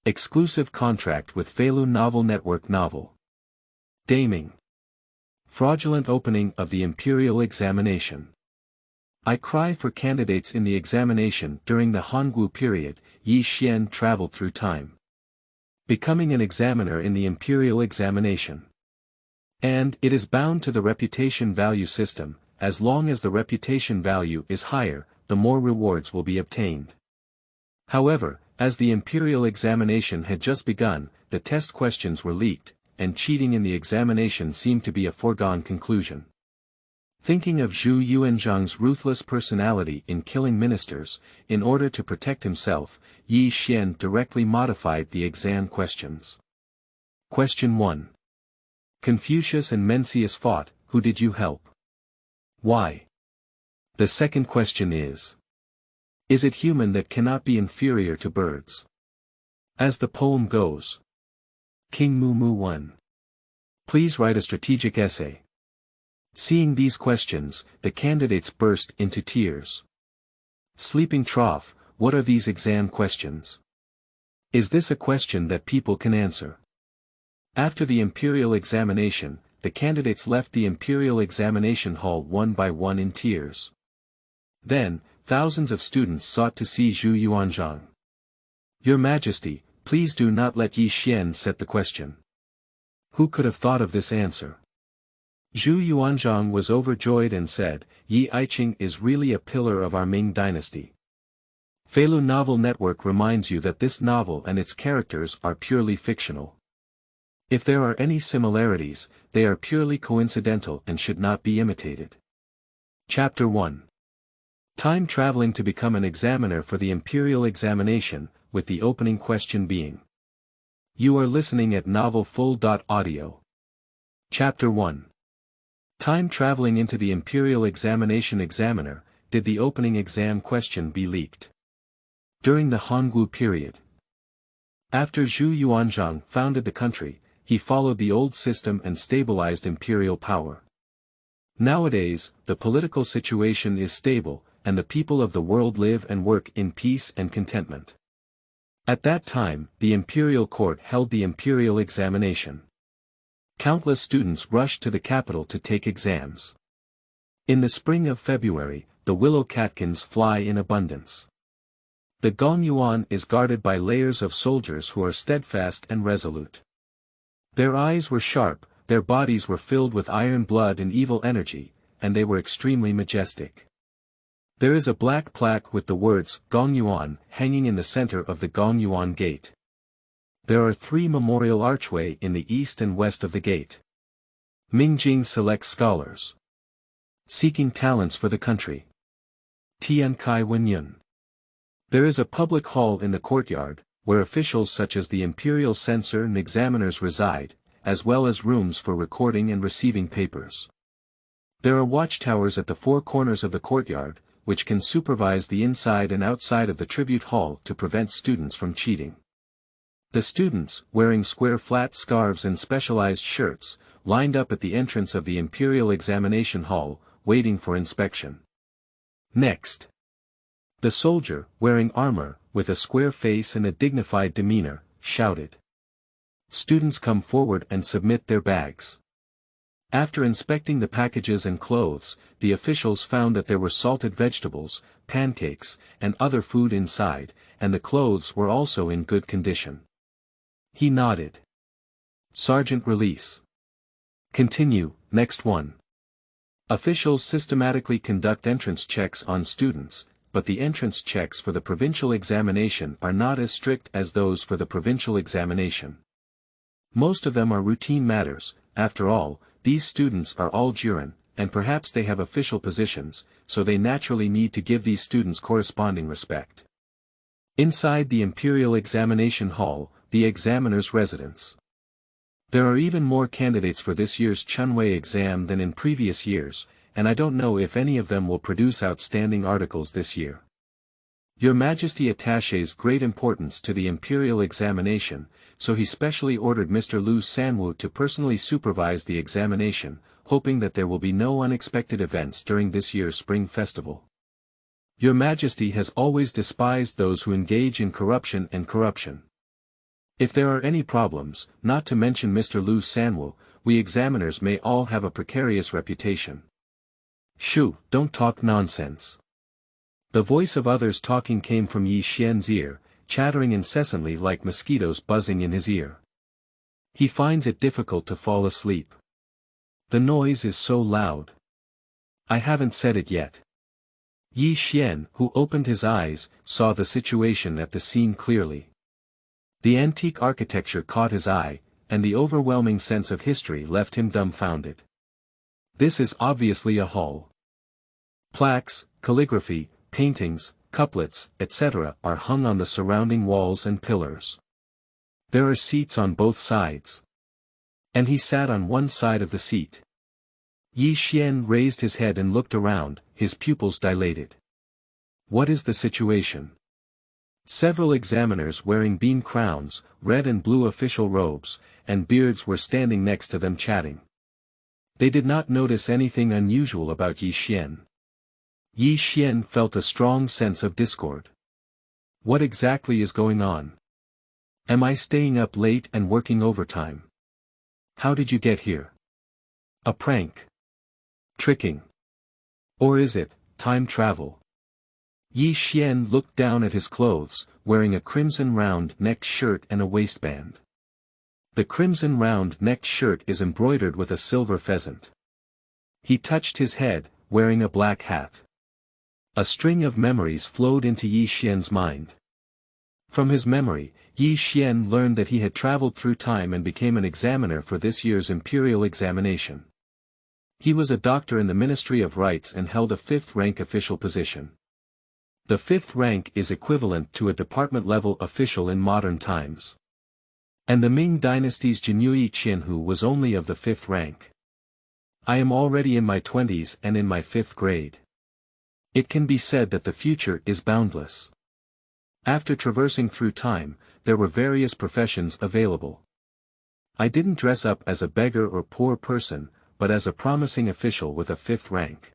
Exclusive contract with Feilu Novel Network Novel. Damning. Fraudulent opening of the Imperial Examination. I cry for candidates in the examination during the Hongwu period. Ye Xuan traveled through time, becoming an examiner in the Imperial Examination. And it is bound to the reputation value system. As long as the reputation value is higher, the more rewards will be obtained. However, as the Imperial Examination had just begun, the test questions were leaked, and cheating in the examination seemed to be a foregone conclusion. Thinking of Zhu Yuanzhang's ruthless personality in killing ministers, in order to protect himself, Ye Xuan directly modified the exam questions. Question 1. Confucius and Mencius fought. Who did you help? Why? The second question is it human that cannot be inferior to birds? As the poem goes. King Mu Mu Wen. Please write a strategic essay. Seeing these questions, the candidates burst into tears. Sleeping trough, what are these exam questions? Is this a question that people can answer? After the Imperial Examination, the candidates left the Imperial Examination Hall one by one in tears. Then, thousands of students sought to see Zhu Yuanzhang. Your Majesty, please do not let Ye Xuan set the question. Who could have thought of this answer? Zhu Yuanzhang was overjoyed and said, Ye Aiqing is really a pillar of our Ming Dynasty. Feilu Novel Network reminds you that this novel and its characters are purely fictional. If there are any similarities, they are purely coincidental and should not be imitated. Chapter 1. Time traveling to become an examiner for the Imperial Examination, with the opening question being. You are listening at novelfull.audio. Chapter 1. Time traveling into the Imperial Examination examiner, did the opening exam question be leaked? During the Hongwu period. After Zhu Yuanzhang founded the country, he followed the old system and stabilized imperial power. Nowadays, the political situation is stable, and the people of the world live and work in peace and contentment. At that time, the imperial court held the Imperial Examination. Countless students rushed to the capital to take exams. In the spring of February, the willow catkins fly in abundance. The Gongyuan is guarded by layers of soldiers who are steadfast and resolute. Their eyes were sharp, their bodies were filled with iron blood and evil energy, and they were extremely majestic. There is a black plaque with the words Gongyuan hanging in the center of the Gongyuan gate. There are 3 memorial archways in the east and west of the gate. Mingjing selects scholars seeking talents for the country. Tian Kai Wenyun. There is a public hall in the courtyard, where officials such as the imperial censor and examiners reside, as well as rooms for recording and receiving papers. There are watchtowers at the 4 corners of the courtyard, which can supervise the inside and outside of the tribute hall to prevent students from cheating. The students, wearing square flat scarves and specialized shirts, lined up at the entrance of the Imperial Examination Hall, waiting for inspection. Next. The soldier, wearing armor, with a square face and a dignified demeanor, shouted. Students come forward and submit their bags. After inspecting the packages and clothes, the officials found that there were salted vegetables, pancakes, and other food inside, and the clothes were also in good condition. He nodded. Sergeant release. Continue, next one. Officials systematically conduct entrance checks on students, but the entrance checks for the provincial examination are not as strict as those for the provincial examination. Most of them are routine matters. After all, these students are all juren, and perhaps they have official positions, so they naturally need to give these students corresponding respect. Inside the Imperial Examination Hall, the examiner's residence. There are even more candidates for this year's Chunwei exam than in previous years, and I don't know if any of them will produce outstanding articles this year. Your Majesty attaches great importance to the Imperial Examination, so he specially ordered Mr. Liu Sanwu to personally supervise the examination, hoping that there will be no unexpected events during this year's Spring Festival. Your Majesty has always despised those who engage in corruption and corruption. If there are any problems, not to mention Mr. Lu Sanwu, we examiners may all have a precarious reputation. Shoo, don't talk nonsense. The voice of others talking came from Ye Xuan's ear, chattering incessantly like mosquitoes buzzing in his ear. He finds it difficult to fall asleep. The noise is so loud. I haven't said it yet. Ye Xuan, who opened his eyes, saw the situation at the scene clearly. The antique architecture caught his eye, and the overwhelming sense of history left him dumbfounded. This is obviously a hall. Plaques, calligraphy, paintings, couplets, etc. are hung on the surrounding walls and pillars. There are seats on both sides. And he sat on one side of the seat. Ye Xuan raised his head and looked around, his pupils dilated. What is the situation? Several examiners wearing bean crowns, red and blue official robes, and beards were standing next to them chatting. They did not notice anything unusual about Ye Xuan. Ye Xuan felt a strong sense of discord. What exactly is going on? Am I staying up late and working overtime? How did you get here? A prank? Tricking? Or is it time travel? Ye Xuan looked down at his clothes, wearing a crimson round-necked shirt and a waistband. The crimson round-necked shirt is embroidered with a silver pheasant. He touched his head, wearing a black hat. A string of memories flowed into Ye Xuan's mind. From his memory, Ye Xuan learned that he had traveled through time and became an examiner for this year's Imperial Examination. He was a doctor in the Ministry of Rights and held a 5th-rank official position. The 5th rank is equivalent to a department-level official in modern times. And the Ming Dynasty's Jinui Qianhu was only of the 5th rank. I am already in my 20s and in my 5th grade. It can be said that the future is boundless. After traversing through time, there were various professions available. I didn't dress up as a beggar or poor person, but as a promising official with a 5th rank.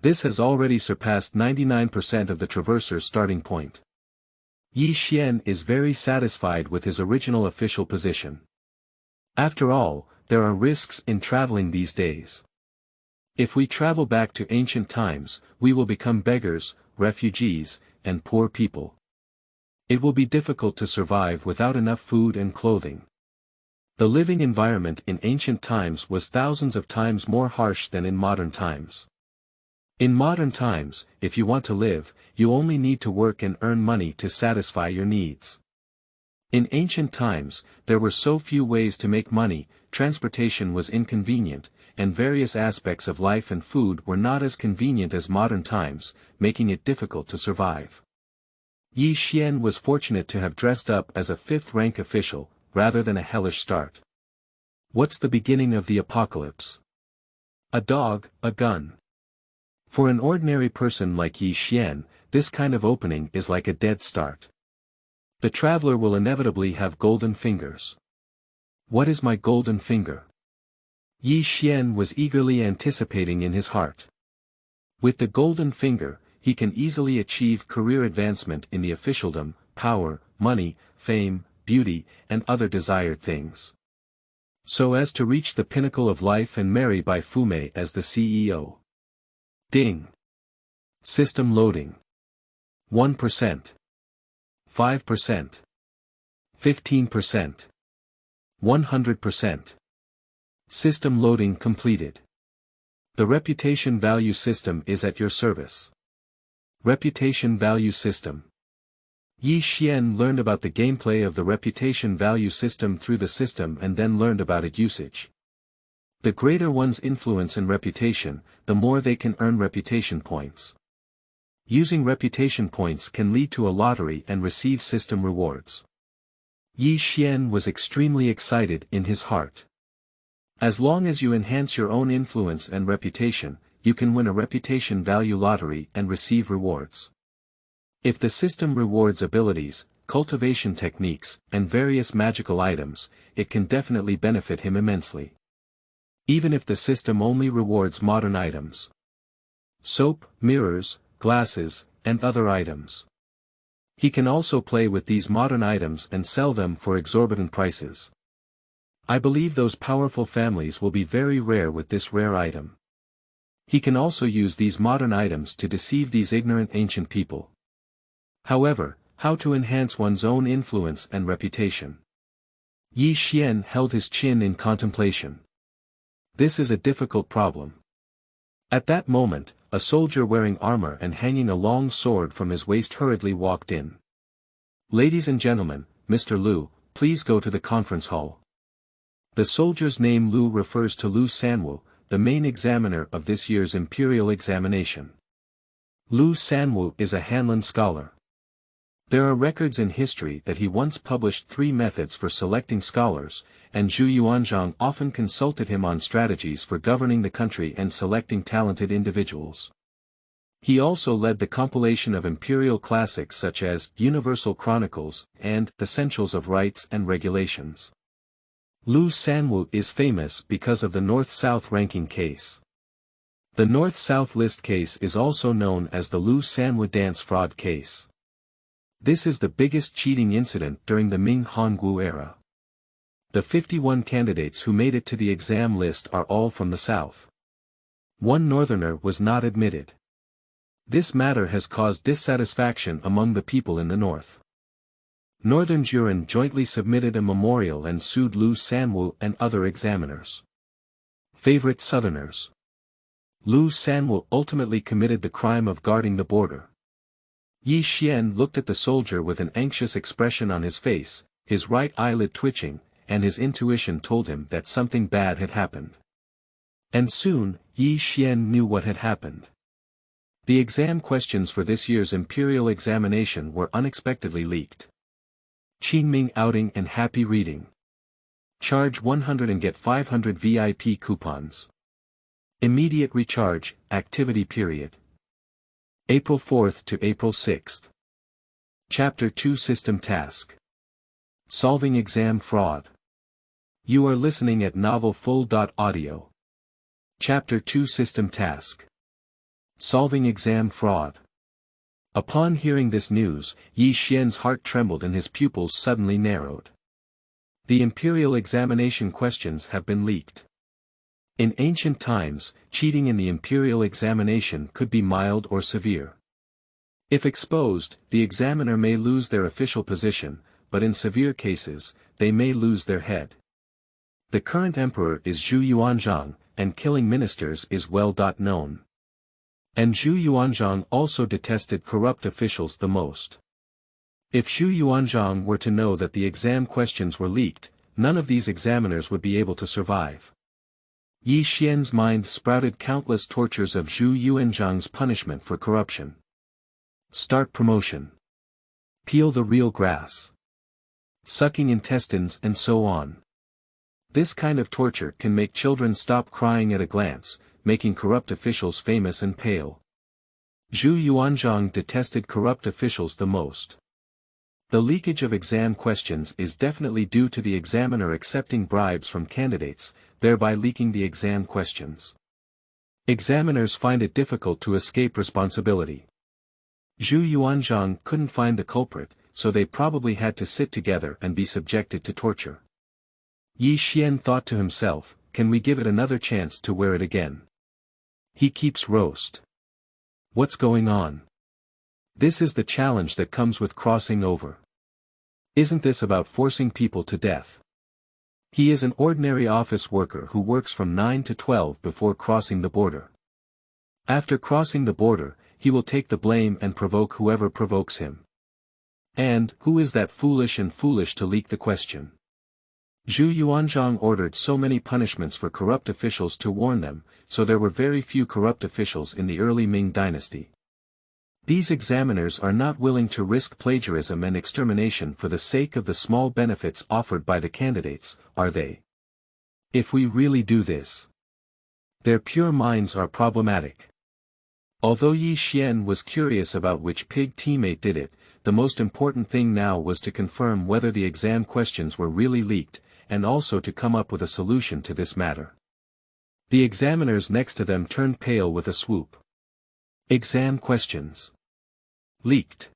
This has already surpassed 99% of the traverser's starting point. Ye Xuan is very satisfied with his original official position. After all, there are risks in traveling these days. If we travel back to ancient times, we will become beggars, refugees, and poor people. It will be difficult to survive without enough food and clothing. The living environment in ancient times was thousands of times more harsh than in modern times. In modern times, if you want to live, you only need to work and earn money to satisfy your needs. In ancient times, there were so few ways to make money, transportation was inconvenient, and various aspects of life and food were not as convenient as modern times, making it difficult to survive. Ye Xuan was fortunate to have dressed up as a 5th-rank official, rather than a hellish start. What's the beginning of the apocalypse? A dog, a gun. For an ordinary person like Ye Xuan, this kind of opening is like a dead start. The traveler will inevitably have golden fingers. What is my golden finger? Ye Xuan was eagerly anticipating in his heart. With the golden finger, he can easily achieve career advancement in the officialdom, power, money, fame, beauty, and other desired things. So as to reach the pinnacle of life and marry Bai Fumei as the CEO. Ding. System loading. 1%. 5%. 15%. 100%. System loading completed. The reputation value system is at your service. Reputation value system. Ye Xuan learned about the gameplay of the reputation value system through the system and then learned about its usage. The greater one's influence and reputation, the more they can earn reputation points. Using reputation points can lead to a lottery and receive system rewards. Ye Xuan was extremely excited in his heart. As long as you enhance your own influence and reputation, you can win a reputation value lottery and receive rewards. If the system rewards abilities, cultivation techniques, and various magical items, it can definitely benefit him immensely. Even if the system only rewards modern items. Soap, mirrors, glasses, and other items. He can also play with these modern items and sell them for exorbitant prices. I believe those powerful families will be very rare with this rare item. He can also use these modern items to deceive these ignorant ancient people. However, how to enhance one's own influence and reputation? Ye Xuan held his chin in contemplation. This is a difficult problem. At that moment, a soldier wearing armor and hanging a long sword from his waist hurriedly walked in. "Ladies and gentlemen, Mr. Lu, please go to the conference hall." The soldier's name Lu refers to Lu Sanwu, the main examiner of this year's Imperial Examination. Lu Sanwu is a Hanlin scholar. There are records in history that he once published 3 methods for selecting scholars, and Zhu Yuanzhang often consulted him on strategies for governing the country and selecting talented individuals. He also led the compilation of imperial classics such as Universal Chronicles and Essentials of Rights and Regulations. Lu Sanwu is famous because of the North-South ranking case. The North-South list case is also known as the Lu Sanwu dance fraud case. This is the biggest cheating incident during the Ming Hongwu era. The 51 candidates who made it to the exam list are all from the south. One northerner was not admitted. This matter has caused dissatisfaction among the people in the north. Northern Juran jointly submitted a memorial and sued Lu Sanwu and other examiners. Favorite southerners. Lu Sanwu ultimately committed the crime of guarding the border. Ye Xuan looked at the soldier with an anxious expression on his face, his right eyelid twitching, and his intuition told him that something bad had happened. And soon, Ye Xuan knew what had happened. The exam questions for this year's Imperial Examination were unexpectedly leaked. Qingming outing and happy reading. Charge 100 and get 500 VIP coupons. Immediate recharge, activity period. April 4th to April 6th. Chapter 2 System Task. Solving Exam Fraud. You are listening at novelfull.audio. Chapter 2 System Task. Solving Exam Fraud. Upon hearing this news, Ye Xuan's heart trembled and his pupils suddenly narrowed. The Imperial Examination questions have been leaked. In ancient times, cheating in the Imperial Examination could be mild or severe. If exposed, the examiner may lose their official position, but in severe cases, they may lose their head. The current emperor is Zhu Yuanzhang, and killing ministers is well known. And Zhu Yuanzhang also detested corrupt officials the most. If Zhu Yuanzhang were to know that the exam questions were leaked, none of these examiners would be able to survive. Ye Xuan's mind sprouted countless tortures of Zhu Yuanzhang's punishment for corruption. Start promotion. Peel the real grass. Sucking intestines and so on. This kind of torture can make children stop crying at a glance, making corrupt officials famous and pale. Zhu Yuanzhang detested corrupt officials the most. The leakage of exam questions is definitely due to the examiner accepting bribes from candidates, thereby leaking the exam questions. Examiners find it difficult to escape responsibility. Zhu Yuanzhang couldn't find the culprit, so they probably had to sit together and be subjected to torture. Ye Xuan thought to himself, can we give it another chance to wear it again? He keeps roast. What's going on? This is the challenge that comes with crossing over. Isn't this about forcing people to death? He is an ordinary office worker who works from 9 to 12 before crossing the border. After crossing the border, he will take the blame and provoke whoever provokes him. And, who is that foolish to leak the question? Zhu Yuanzhang ordered so many punishments for corrupt officials to warn them, so there were very few corrupt officials in the early Ming Dynasty. These examiners are not willing to risk plagiarism and extermination for the sake of the small benefits offered by the candidates, are they? If we really do this, their pure minds are problematic. Although Ye Xuan was curious about which pig teammate did it, the most important thing now was to confirm whether the exam questions were really leaked, and also to come up with a solution to this matter. The examiners next to them turned pale with a swoop. Exam questions. Leaked.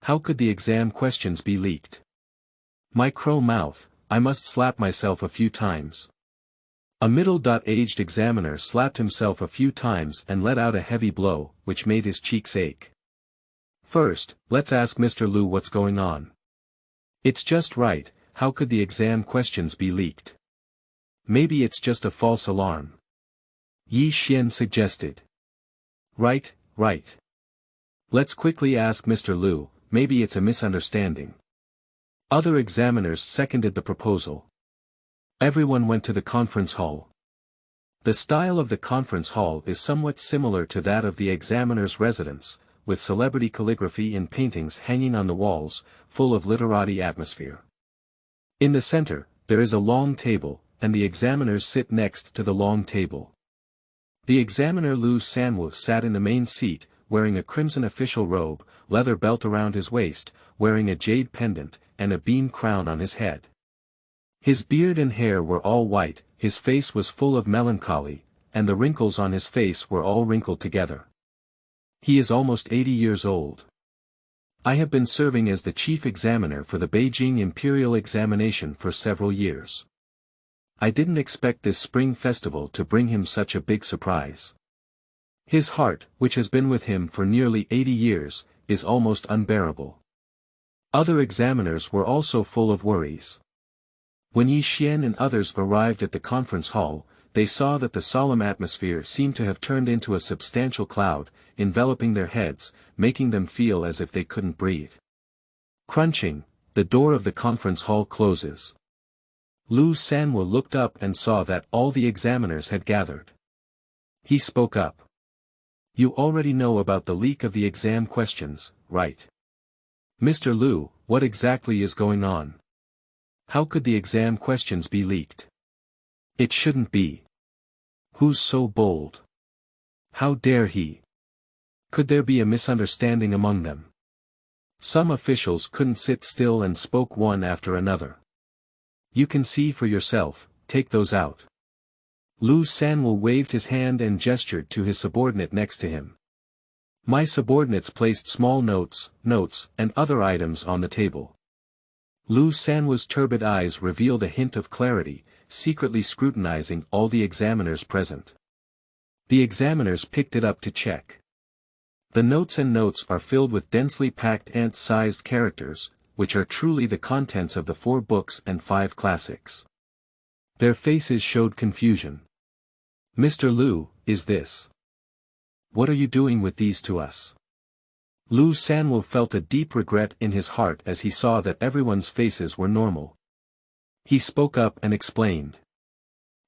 How could the exam questions be leaked? My crow mouth, I must slap myself a few times. A middle-aged examiner slapped himself a few times and let out a heavy blow, which made his cheeks ache. First, let's ask Mr. Lu what's going on. It's just right, how could the exam questions be leaked? Maybe it's just a false alarm. Ye Xuan suggested. Right. Let's quickly ask Mr. Lu, maybe it's a misunderstanding. Other examiners seconded the proposal. Everyone went to the conference hall. The style of the conference hall is somewhat similar to that of the examiner's residence, with celebrity calligraphy and paintings hanging on the walls, full of literati atmosphere. In the center, there is a long table, and the examiners sit next to the long table. The examiner Lu Sanwu sat in the main seat, wearing a crimson official robe, leather belt around his waist, wearing a jade pendant, and a bean crown on his head. His beard and hair were all white, his face was full of melancholy, and the wrinkles on his face were all wrinkled together. He is almost 80 years old. I have been serving as the chief examiner for the Beijing Imperial Examination for several years. I didn't expect this spring festival to bring him such a big surprise. His heart, which has been with him for nearly 80 years, is almost unbearable. Other examiners were also full of worries. When Ye Xuan and others arrived at the conference hall, they saw that the solemn atmosphere seemed to have turned into a substantial cloud, enveloping their heads, making them feel as if they couldn't breathe. Crunching, the door of the conference hall closes. Lu Sanwu looked up and saw that all the examiners had gathered. He spoke up. You already know about the leak of the exam questions, right? Mr. Lu, what exactly is going on? How could the exam questions be leaked? It shouldn't be. Who's so bold? How dare he? Could there be a misunderstanding among them? Some officials couldn't sit still and spoke one after another. You can see for yourself, take those out. Lu Sanwu waved his hand and gestured to his subordinate next to him. My subordinates placed small notes, and other items on the table. Lu Sanwu's turbid eyes revealed a hint of clarity, secretly scrutinizing all the examiners present. The examiners picked it up to check. The notes are filled with densely packed ant-sized characters, which are truly the contents of the 4 books and 5 classics. Their faces showed confusion. Mr. Lu, is this? What are you doing with these to us? Lu Sanwu felt a deep regret in his heart as he saw that everyone's faces were normal. He spoke up and explained.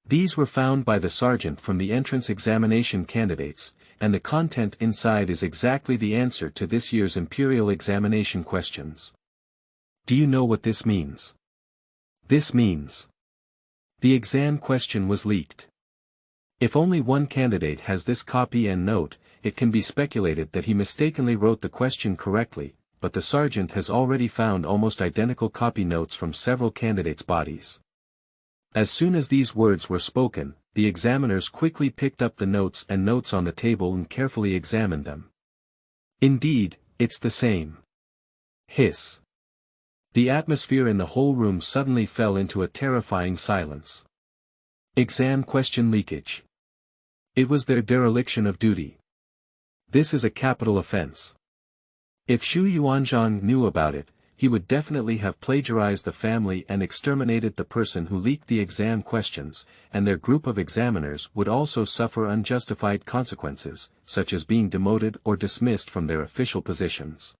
These were found by the sergeant from the entrance examination candidates, and the content inside is exactly the answer to this year's Imperial Examination questions. Do you know what this means? This means the exam question was leaked. If only one candidate has this copy and note, it can be speculated that he mistakenly wrote the question correctly, but the sergeant has already found almost identical copy notes from several candidates' bodies. As soon as these words were spoken, the examiners quickly picked up the notes on the table and carefully examined them. Indeed, it's the same. Hiss. The atmosphere in the whole room suddenly fell into a terrifying silence. Exam question leakage. It was their dereliction of duty. This is a capital offense. If Zhu Yuanzhang knew about it, he would definitely have plagiarized the family and exterminated the person who leaked the exam questions, and their group of examiners would also suffer unjustified consequences, such as being demoted or dismissed from their official positions.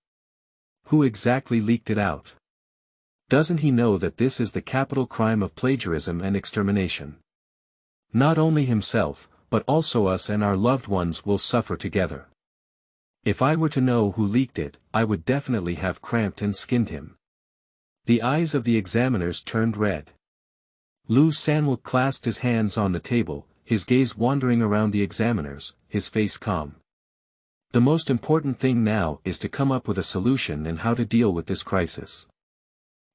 Who exactly leaked it out? Doesn't he know that this is the capital crime of plagiarism and extermination? Not only himself, but also us and our loved ones will suffer together. If I were to know who leaked it, I would definitely have cramped and skinned him. The eyes of the examiners turned red. Lu Sanwu clasped his hands on the table, his gaze wandering around the examiners, his face calm. The most important thing now is to come up with a solution and how to deal with this crisis.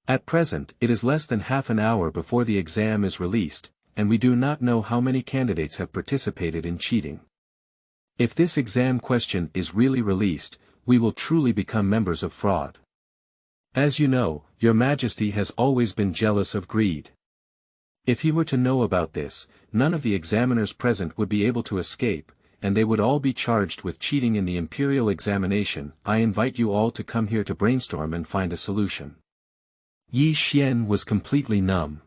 At present, it is less than half an hour before the exam is released, and we do not know how many candidates have participated in cheating. If this exam question is really released, we will truly become members of fraud. As you know, your Majesty has always been jealous of greed. If he were to know about this, none of the examiners present would be able to escape, and they would all be charged with cheating in the Imperial Examination. I invite you all to come here to brainstorm and find a solution. Ye Xuan was completely numb.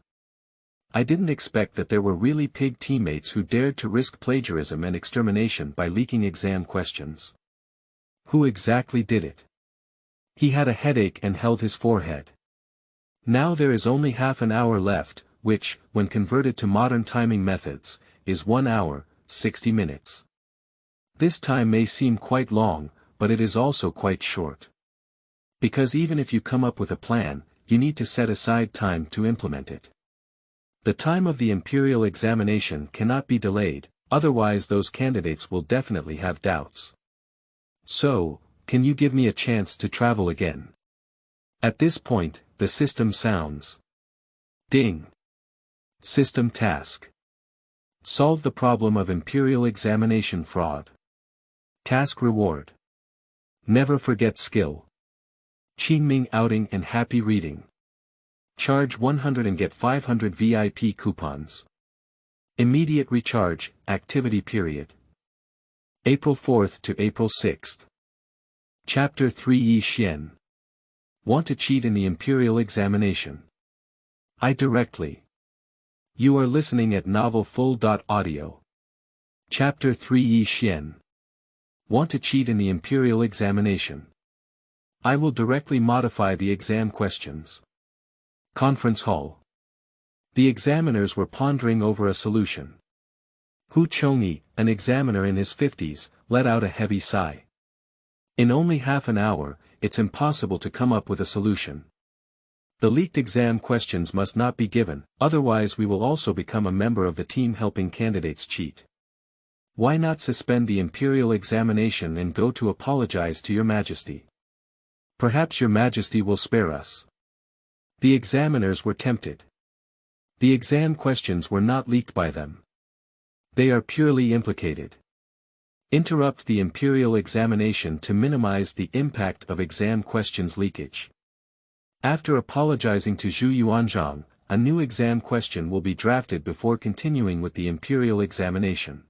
I didn't expect that there were really pig teammates who dared to risk plagiarism and extermination by leaking exam questions. Who exactly did it? He had a headache and held his forehead. Now there is only half an hour left, which, when converted to modern timing methods, is 1 hour, 60 minutes. This time may seem quite long, but it is also quite short. Because even if you come up with a plan, you need to set aside time to implement it. The time of the Imperial Examination cannot be delayed, otherwise those candidates will definitely have doubts. So, can you give me a chance to travel again? At this point, the system sounds. Ding. System task. Solve the problem of Imperial Examination fraud. Task reward. Never forget skill. Qingming outing and happy reading. Charge 100 and get 500 VIP coupons. Immediate recharge, activity period. April 4th to April 6th. Chapter 3 Ye Xuan. Want to cheat in the Imperial Examination? I directly. You are listening at novelfull.audio. Chapter 3 Ye Xuan. Want to cheat in the Imperial Examination? I will directly modify the exam questions. Conference hall. The examiners were pondering over a solution. Hu Chongyi, an examiner in his 50s, let out a heavy sigh. In only half an hour, it's impossible to come up with a solution. The leaked exam questions must not be given, otherwise we will also become a member of the team helping candidates cheat. Why not suspend the Imperial Examination and go to apologize to your Majesty? Perhaps your Majesty will spare us. The examiners were tempted. The exam questions were not leaked by them. They are purely implicated. Interrupt the Imperial Examination to minimize the impact of exam questions leakage. After apologizing to Zhu Yuanzhang, a new exam question will be drafted before continuing with the Imperial Examination.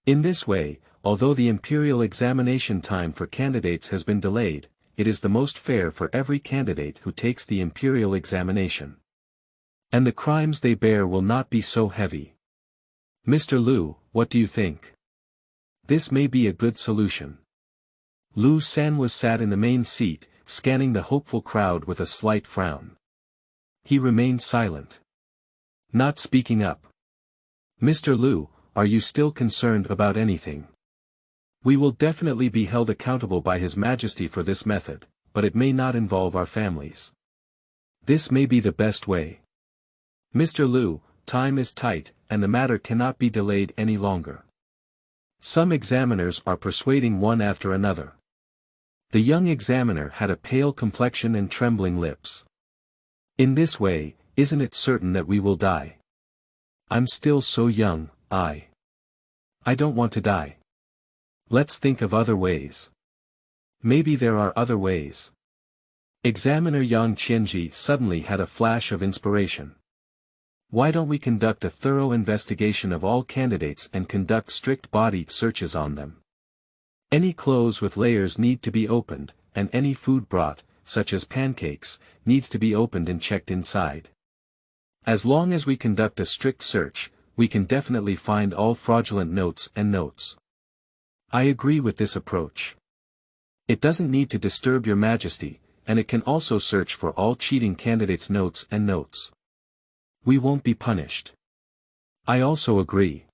In this way, although the Imperial Examination time for candidates has been delayed, it is the most fair for every candidate who takes the Imperial Examination. And the crimes they bear will not be so heavy. Mr. Liu, what do you think? This may be a good solution. Liu San was sat in the main seat, scanning the hopeful crowd with a slight frown. He remained silent. Not speaking up. Mr. Liu, are you still concerned about anything? We will definitely be held accountable by His Majesty for this method, but it may not involve our families. This may be the best way. Mr. Liu, time is tight, and the matter cannot be delayed any longer. Some examiners are persuading one after another. The young examiner had a pale complexion and trembling lips. In this way, isn't it certain that we will die? I'm still so young, I don't want to die. Let's think of other ways. Maybe there are other ways. Examiner Yang Qianji suddenly had a flash of inspiration. Why don't we conduct a thorough investigation of all candidates and conduct strict body searches on them? Any clothes with layers need to be opened, and any food brought, such as pancakes, needs to be opened and checked inside. As long as we conduct a strict search, we can definitely find all fraudulent notes and notes. I agree with this approach. It doesn't need to disturb your Majesty, and it can also search for all cheating candidates' notes and notes. We won't be punished. I also agree.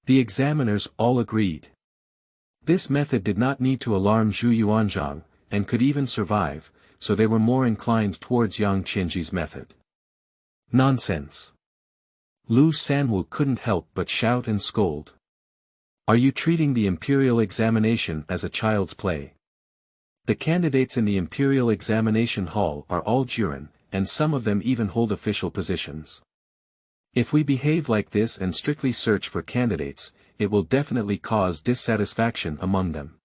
The examiners all agreed. This method did not need to alarm Zhu Yuanzhang, and could even survive, so they were more inclined towards Yang Qianji's method. Nonsense. Liu Sanwu couldn't help but shout and scold. Are you treating the Imperial Examination as a child's play? The candidates in the Imperial Examination Hall are all juren, and some of them even hold official positions. If we behave like this and strictly search for candidates, it will definitely cause dissatisfaction among them.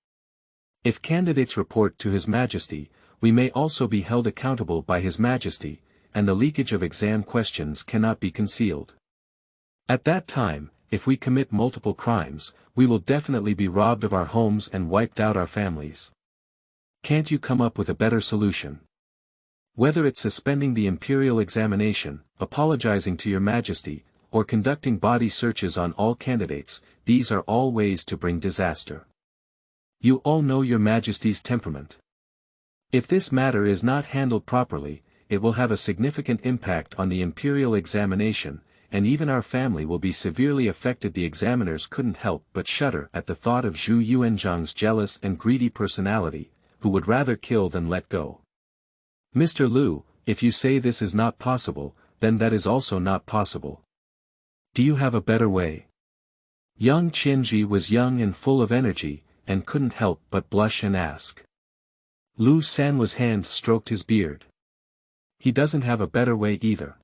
If candidates report to His Majesty, we may also be held accountable by His Majesty, and the leakage of exam questions cannot be concealed. At that time, if we commit multiple crimes, we will definitely be robbed of our homes and wiped out our families. Can't you come up with a better solution? Whether it's suspending the Imperial Examination, apologizing to Your Majesty, or conducting body searches on all candidates, these are all ways to bring disaster. You all know Your Majesty's temperament. If this matter is not handled properly, it will have a significant impact on the Imperial Examination, and even our family will be severely affected. The examiners couldn't help but shudder at the thought of Zhu Yuanzhang's jealous and greedy personality, who would rather kill than let go. Mr. Liu, if you say this is not possible, then that is also not possible. Do you have a better way? Young Qianji was young and full of energy, and couldn't help but blush and ask. Lu Sanwu's hand stroked his beard. He doesn't have a better way either.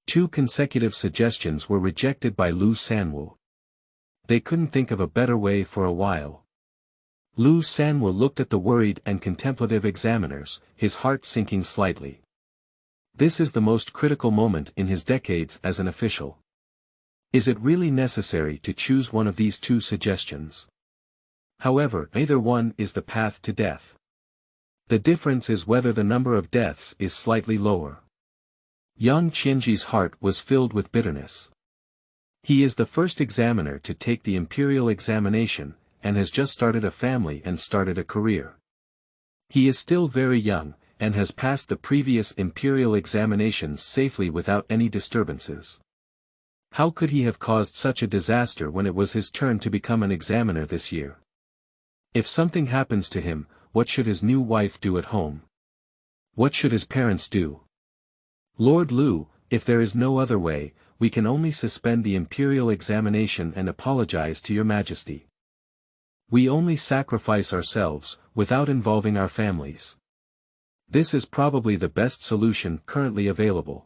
2 consecutive suggestions were rejected by Lu Sanwu. They couldn't think of a better way for a while. Lu Sanwu looked at the worried and contemplative examiners, his heart sinking slightly. This is the most critical moment in his decades as an official. Is it really necessary to choose one of these 2 suggestions? However, either one is the path to death. The difference is whether the number of deaths is slightly lower. Young Qianji's heart was filled with bitterness. He is the first examiner to take the Imperial Examination, and has just started a family and started a career. He is still very young, and has passed the previous Imperial Examinations safely without any disturbances. How could he have caused such a disaster when it was his turn to become an examiner this year? If something happens to him, what should his new wife do at home? What should his parents do? Lord Liu, if there is no other way, we can only suspend the Imperial Examination and apologize to Your Majesty. We only sacrifice ourselves, without involving our families. This is probably the best solution currently available.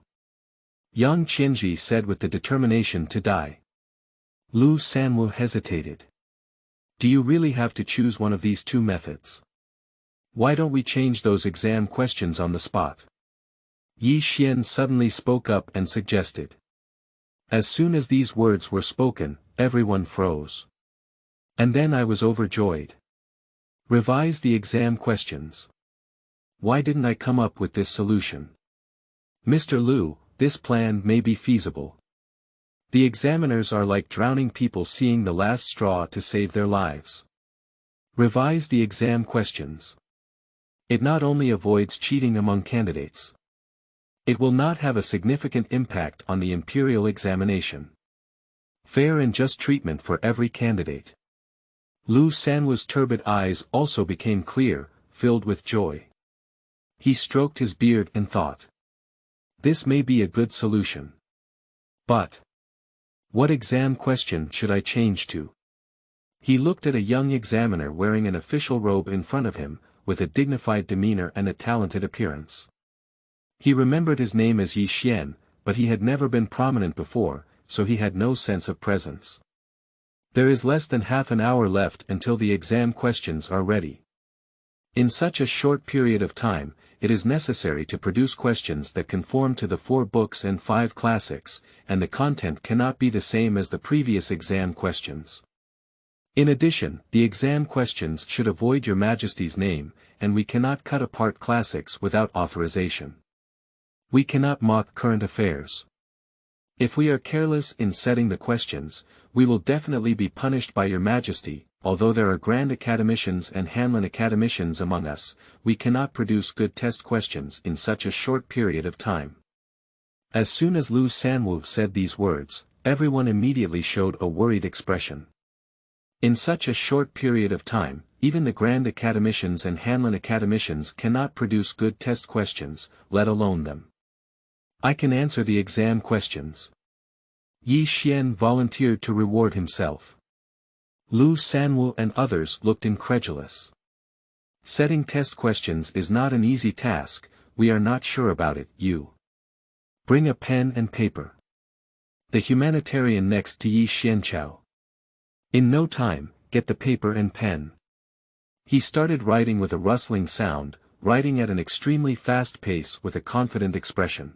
Young Qianji said with the determination to die. Lu Sanwu hesitated. Do you really have to choose one of these 2 methods? Why don't we change those exam questions on the spot? Ye Xuan suddenly spoke up and suggested. As soon as these words were spoken, everyone froze. And then I was overjoyed. Revise the exam questions. Why didn't I come up with this solution? Mr. Liu, this plan may be feasible. The examiners are like drowning people seeing the last straw to save their lives. Revise the exam questions. It not only avoids cheating among candidates. It will not have a significant impact on the Imperial Examination. Fair and just treatment for every candidate. Lu Sanwu's turbid eyes also became clear, filled with joy. He stroked his beard and thought. This may be a good solution. But what exam question should I change to? He looked at a young examiner wearing an official robe in front of him, with a dignified demeanor and a talented appearance. He remembered his name as Ye Xuan, but he had never been prominent before, so he had no sense of presence. There is less than half an hour left until the exam questions are ready. In such a short period of time, it is necessary to produce questions that conform to the 4 books and 5 classics, and the content cannot be the same as the previous exam questions. In addition, the exam questions should avoid Your Majesty's name, and we cannot cut apart classics without authorization. We cannot mock current affairs. If we are careless in setting the questions, we will definitely be punished by Your Majesty. Although there are Grand Academicians and Hanlin Academicians among us, we cannot produce good test questions in such a short period of time. As soon as Lu Sanwu said these words, everyone immediately showed a worried expression. In such a short period of time, even the Grand Academicians and Hanlin Academicians cannot produce good test questions, let alone them. I can answer the exam questions. Ye Xuan volunteered to reward himself. Lu Sanwu and others looked incredulous. Setting test questions is not an easy task, we are not sure about it. You bring a pen and paper. The humanitarian next to Ye Xianqiao. In no time, get the paper and pen. He started writing with a rustling sound, writing at an extremely fast pace with a confident expression.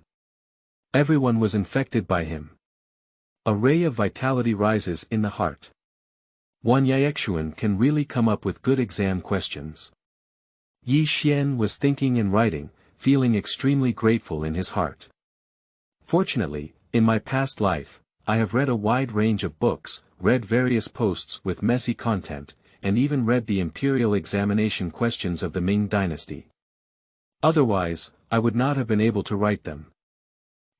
Everyone was infected by him. A ray of vitality rises in the heart. One Ye Xuan can really come up with good exam questions. Ye Xuan was thinking and writing, feeling extremely grateful in his heart. Fortunately, in my past life, I have read a wide range of books, read various posts with messy content, and even read the Imperial Examination questions of the Ming Dynasty. Otherwise, I would not have been able to write them.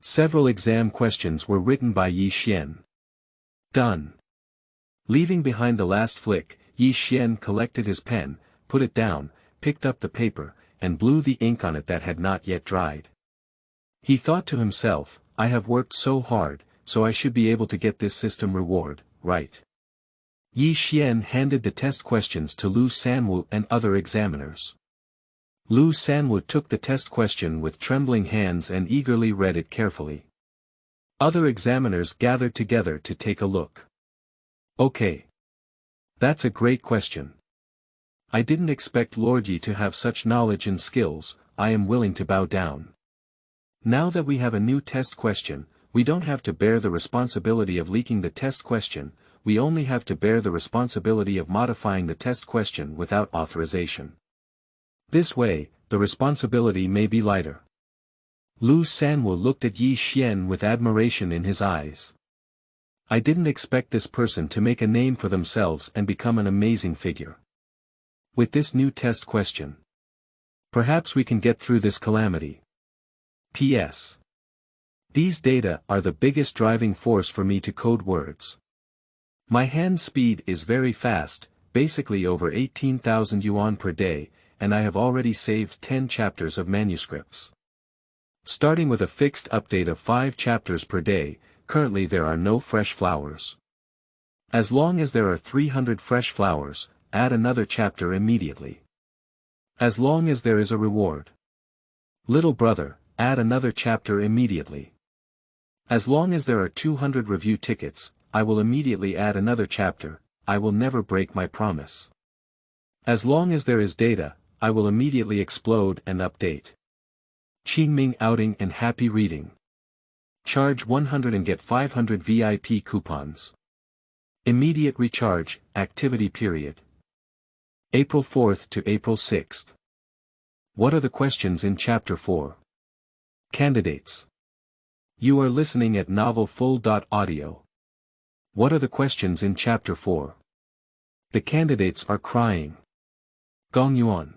Several exam questions were written by Ye Xuan. Done. Leaving behind the last flick, Ye Xuan collected his pen, put it down, picked up the paper, and blew the ink on it that had not yet dried. He thought to himself, I have worked so hard, so I should be able to get this system reward, right? Ye Xuan handed the test questions to Lu Sanwu and other examiners. Lu Sanwu took the test question with trembling hands and eagerly read it carefully. Other examiners gathered together to take a look. Okay. That's a great question. I didn't expect Lord Yi to have such knowledge and skills. I am willing to bow down. Now that we have a new test question, we don't have to bear the responsibility of leaking the test question, we only have to bear the responsibility of modifying the test question without authorization. This way, the responsibility may be lighter. Lu Sanwu looked at Ye Xuan with admiration in his eyes. I didn't expect this person to make a name for themselves and become an amazing figure. With this new test question, perhaps we can get through this calamity. P.S. These data are the biggest driving force for me to code words. My hand speed is very fast, basically over 18,000 yuan per day, and I have already saved 10 chapters of manuscripts. Starting with a fixed update of 5 chapters per day, currently there are no fresh flowers. As long as there are 300 fresh flowers, add another chapter immediately. As long as there is a reward. Little brother, add another chapter immediately. As long as there are 200 review tickets, I will immediately add another chapter. I will never break my promise. As long as there is data, I will immediately explode and update. Qingming outing and happy reading. Charge 100 and get 500 VIP coupons. Immediate recharge, activity period. April 4th to April 6th. What are the questions in Chapter 4? Candidates. You are listening at novelfull.audio. What are the questions in Chapter 4? The candidates are crying. Gong Yuan.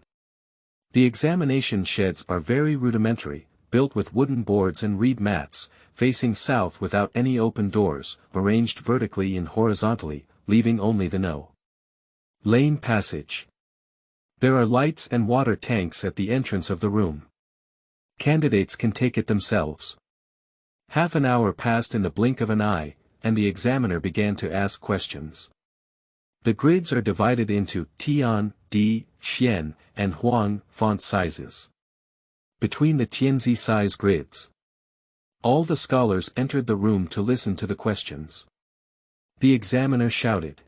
The examination sheds are very rudimentary, built with wooden boards and reed mats, facing south without any open doors, arranged vertically and horizontally, leaving only the no. Lane passage. There are lights and water tanks at the entrance of the room. Candidates can take it themselves. Half an hour passed in the blink of an eye, and the examiner began to ask questions. The grids are divided into Tian, Di, Xian, and Huang font sizes. Between the Tianzi size grids, all the scholars entered the room to listen to the questions. The examiner shouted.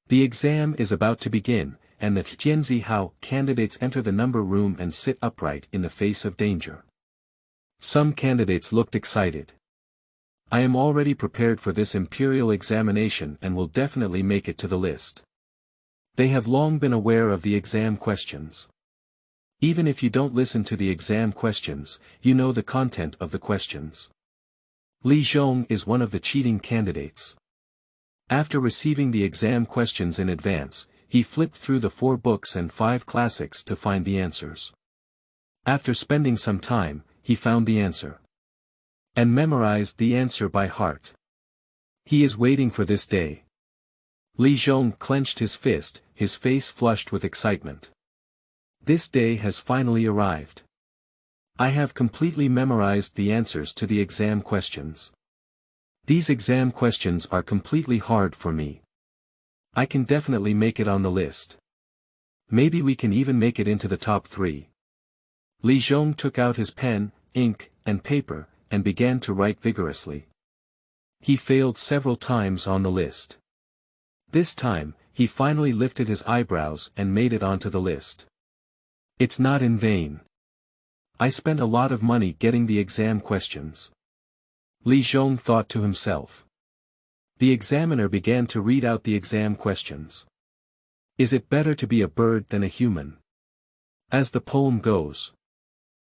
The exam is about to begin, and the Tianzi Hao candidates enter the number room and sit upright in the face of danger. Some candidates looked excited. I am already prepared for this imperial examination and will definitely make it to the list. They have long been aware of the exam questions. Even if you don't listen to the exam questions, you know the content of the questions. Li Zhong is one of the cheating candidates. After receiving the exam questions in advance, he flipped through the 4 books and 5 classics to find the answers. After spending some time, he found the answer. And memorized the answer by heart. He is waiting for this day. Li Zhong clenched his fist, his face flushed with excitement. This day has finally arrived. I have completely memorized the answers to the exam questions. These exam questions are completely hard for me. I can definitely make it on the list. Maybe we can even make it into the top 3. Li Zhong took out his pen, ink, and paper, and began to write vigorously. He failed several times on the list. This time, he finally lifted his eyebrows and made it onto the list. It's not in vain. I spent a lot of money getting the exam questions. Li Zhong thought to himself. The examiner began to read out the exam questions. Is it better to be a bird than a human? As the poem goes.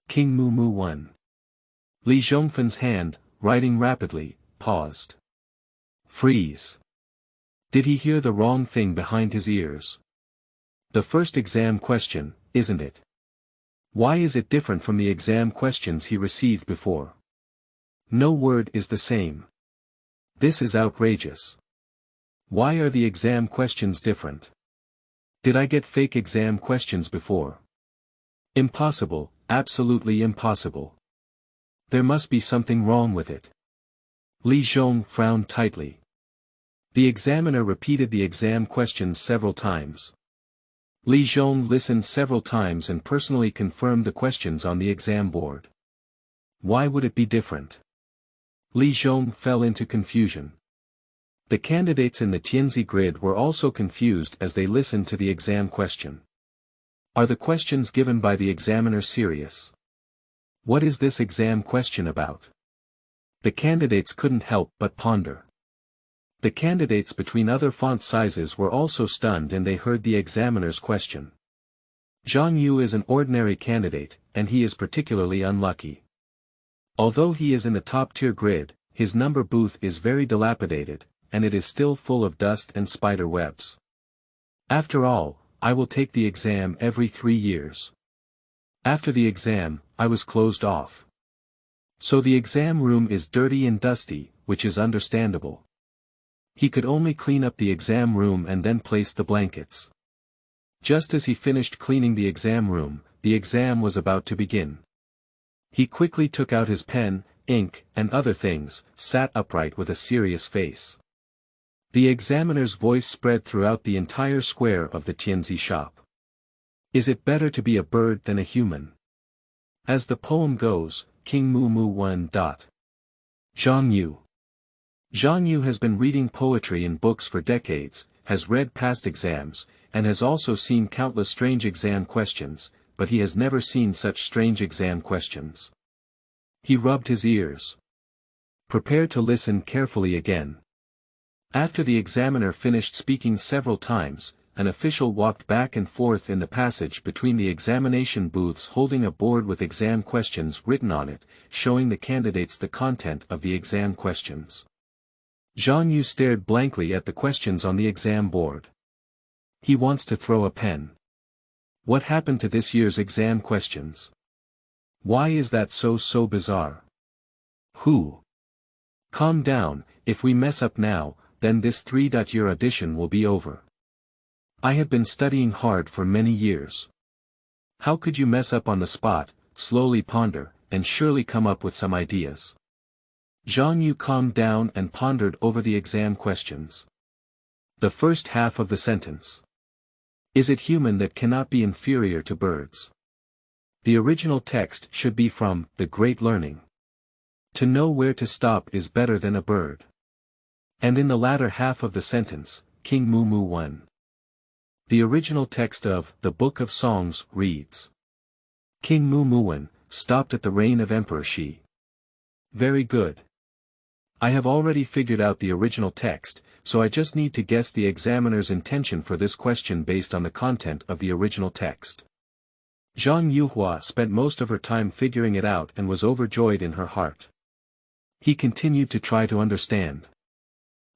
King Mu Mu Wen. Li Zhongfen's hand, writing rapidly, paused. Freeze. Did he hear the wrong thing behind his ears? The first exam question, isn't it? Why is it different from the exam questions he received before? No word is the same. This is outrageous. Why are the exam questions different? Did I get fake exam questions before? Impossible, absolutely impossible. There must be something wrong with it. Li Zhong frowned tightly. The examiner repeated the exam questions several times. Li Zhong listened several times and personally confirmed the questions on the exam board. Why would it be different? Li Zhong fell into confusion. The candidates in the Tianzi grid were also confused as they listened to the exam question. Are the questions given by the examiner serious? What is this exam question about? The candidates couldn't help but ponder. The candidates between other font sizes were also stunned and they heard the examiner's question. Zhang Yu is an ordinary candidate, and he is particularly unlucky. Although he is in the top-tier grid, his number booth is very dilapidated, and it is still full of dust and spider webs. After all, I will take the exam every 3 years. After the exam, I was closed off. So the exam room is dirty and dusty, which is understandable. He could only clean up the exam room and then place the blankets. Just as he finished cleaning the exam room, the exam was about to begin. He quickly took out his pen, ink, and other things, sat upright with a serious face. The examiner's voice spread throughout the entire square of the Tianzi shop. Is it better to be a bird than a human? As the poem goes, King Mu Mu Wen. Zhang Yu. Zhang Yu has been reading poetry in books for decades, has read past exams, and has also seen countless strange exam questions, but he has never seen such strange exam questions. He rubbed his ears. Prepared to listen carefully again. After the examiner finished speaking several times, an official walked back and forth in the passage between the examination booths holding a board with exam questions written on it, showing the candidates the content of the exam questions. Zhang Yu stared blankly at the questions on the exam board. He wants to throw a pen. What happened to this year's exam questions? Why is that so bizarre? Who? Calm down, if we mess up now, then this 3-year audition will be over. I have been studying hard for many years. How could you mess up on the spot? Slowly ponder, and surely come up with some ideas. Zhang Yu calmed down and pondered over the exam questions. The first half of the sentence. Is it human that cannot be inferior to birds? The original text should be from The Great Learning. To know where to stop is better than a bird. And in the latter half of the sentence, King Mu Mu Wen. The original text of The Book of Songs reads. King Mu Mu Wen stopped at the reign of Emperor Shi. Very good. I have already figured out the original text, so I just need to guess the examiner's intention for this question based on the content of the original text. Zhang Yuhua spent most of her time figuring it out and was overjoyed in her heart. He continued to try to understand.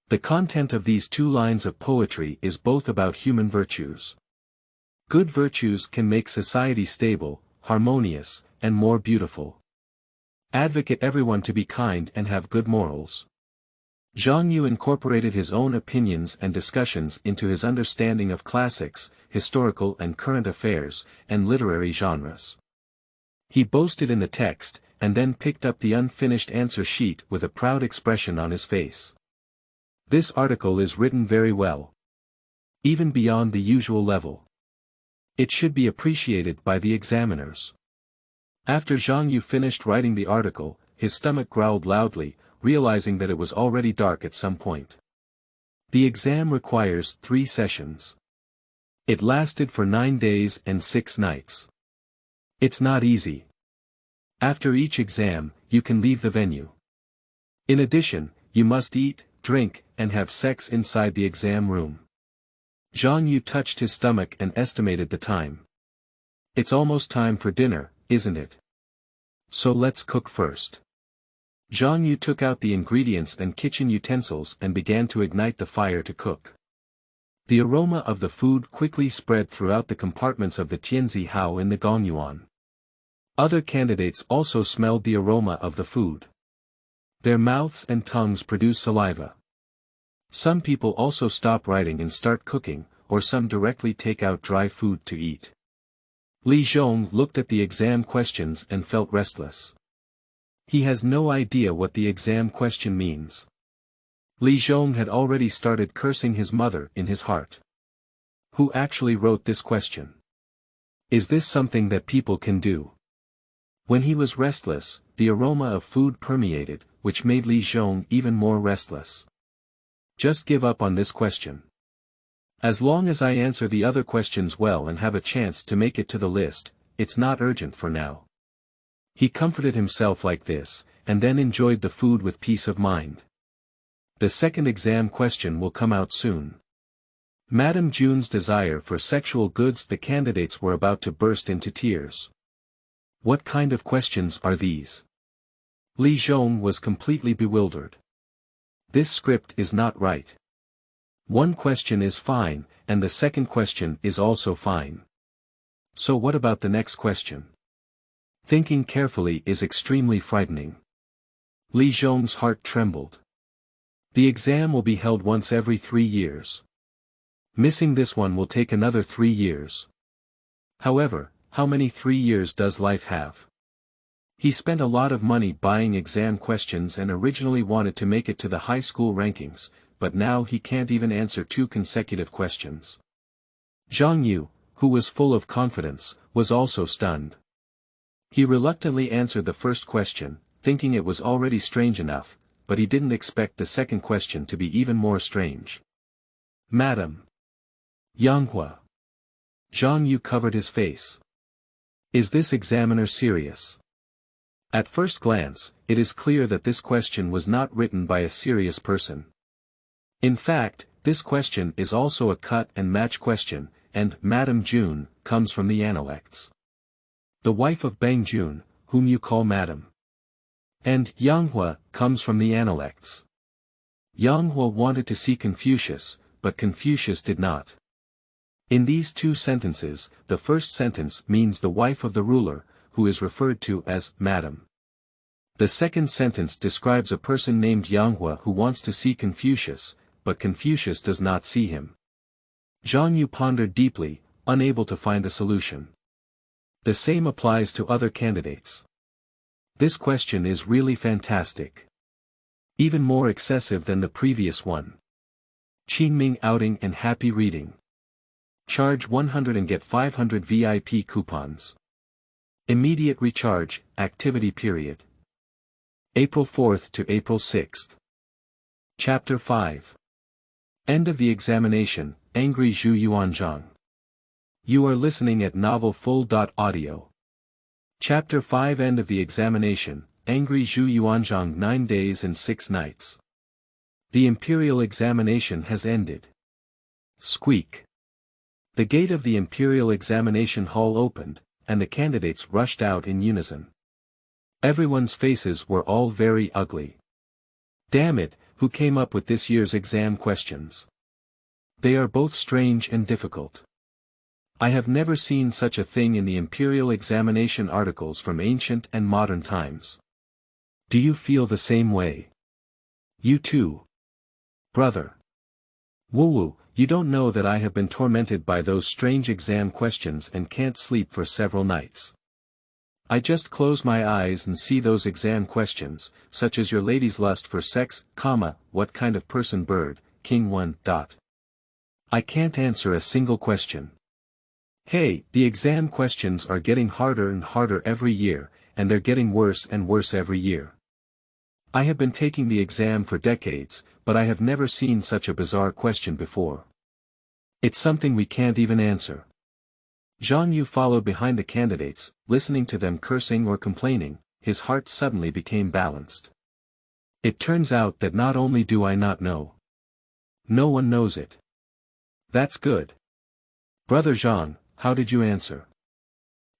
The content of these 2 lines of poetry is both about human virtues. Good virtues can make society stable, harmonious, and more beautiful. Advocate everyone to be kind and have good morals. Zhang Yu incorporated his own opinions and discussions into his understanding of classics, historical and current affairs, and literary genres. He boasted in the text, and then picked up the unfinished answer sheet with a proud expression on his face. This article is written very well. Even beyond the usual level. It should be appreciated by the examiners. After Zhang Yu finished writing the article, his stomach growled loudly, realizing that it was already dark at some point. The exam requires 3 sessions. It lasted for 9 days and 6 nights. It's not easy. After each exam, you can leave the venue. In addition, you must eat, drink, and have sex inside the exam room. Zhang Yu touched his stomach and estimated the time. It's almost time for dinner, isn't it? So let's cook first. Zhang Yu took out the ingredients and kitchen utensils and began to ignite the fire to cook. The aroma of the food quickly spread throughout the compartments of the Tianzi Hao in the Gongyuan. Other candidates also smelled the aroma of the food. Their mouths and tongues produce saliva. Some people also stop writing and start cooking, or some directly take out dry food to eat. Li Zhong looked at the exam questions and felt restless. He has no idea what the exam question means. Li Zhong had already started cursing his mother in his heart. Who actually wrote this question? Is this something that people can do? When he was restless, the aroma of food permeated, which made Li Zhong even more restless. Just give up on this question. As long as I answer the other questions well and have a chance to make it to the list, it's not urgent for now. He comforted himself like this, and then enjoyed the food with peace of mind. The second exam question will come out soon. Madame June's desire for sexual goods. The candidates were about to burst into tears. What kind of questions are these? Li Zhong was completely bewildered. This script is not right. One question is fine, and the second question is also fine. So what about the next question? Thinking carefully is extremely frightening. Li Zhong's heart trembled. The exam will be held once every 3 years. Missing this one will take another 3 years. However, how many 3 years does life have? He spent a lot of money buying exam questions and originally wanted to make it to the high school rankings, but now he can't even answer 2 consecutive questions. Zhang Yu, who was full of confidence, was also stunned. He reluctantly answered the first question, thinking it was already strange enough, but he didn't expect the second question to be even more strange. Madam Yanghua. Zhang Yu covered his face. Is this examiner serious? At first glance, it is clear that this question was not written by a serious person. In fact, this question is also a cut and match question, and Madame June comes from the Analects. The wife of Bang Jun, whom you call Madam. And Yanghua comes from the Analects. Yanghua wanted to see Confucius, but Confucius did not. In these 2 sentences, the first sentence means the wife of the ruler, who is referred to as Madam. The second sentence describes a person named Yanghua who wants to see Confucius, but Confucius does not see him. Zhang Yu pondered deeply, unable to find a solution. The same applies to other candidates. This question is really fantastic. Even more excessive than the previous one. Qingming outing and happy reading. Charge 100 and get 500 VIP coupons. Immediate recharge, activity period. April 4th to April 6th. Chapter 5. End of the examination, Angry Zhu Yuanzhang. You are listening at Novel Full.audio. Chapter 5. End of the examination, Angry Zhu Yuanzhang. 9 days and 6 nights. The Imperial Examination has ended. Squeak. The gate of the Imperial Examination Hall opened, and the candidates rushed out in unison. Everyone's faces were all very ugly. Damn it, who came up with this year's exam questions? They are both strange and difficult. I have never seen such a thing in the Imperial Examination articles from ancient and modern times. Do you feel the same way? You too. Brother. Woo, you don't know that I have been tormented by those strange exam questions and can't sleep for several nights. I just close my eyes and see those exam questions, such as your lady's lust for sex, what kind of person bird, king 1. I can't answer a single question. Hey, the exam questions are getting harder and harder every year, and they're getting worse and worse every year. I have been taking the exam for decades, but I have never seen such a bizarre question before. It's something we can't even answer. Zhang Yu followed behind the candidates, listening to them cursing or complaining. His heart suddenly became balanced. It turns out that not only do I not know. No one knows it. That's good. Brother Zhang, how did you answer?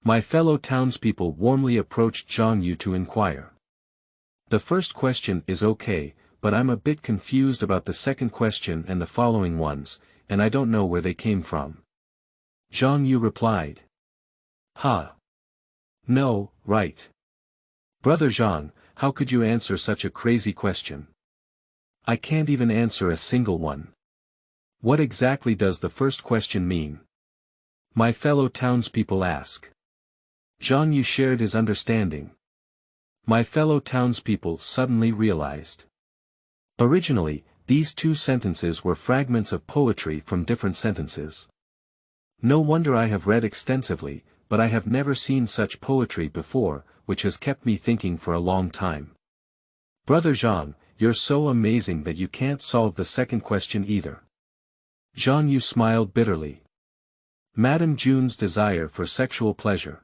My fellow townspeople warmly approached Zhang Yu to inquire. The first question is okay, but I'm a bit confused about the second question and the following ones, and I don't know where they came from. Zhang Yu replied. Ha. No, right. Brother Zhang, how could you answer such a crazy question? I can't even answer a single one. What exactly does the first question mean? My fellow townspeople ask. Zhang Yu shared his understanding. My fellow townspeople suddenly realized. Originally, these two sentences were fragments of poetry from different sentences. No wonder I have read extensively, but I have never seen such poetry before, which has kept me thinking for a long time. Brother Zhang, you're so amazing that you can't solve the second question either. Zhang Yu smiled bitterly. Madame June's desire for sexual pleasure.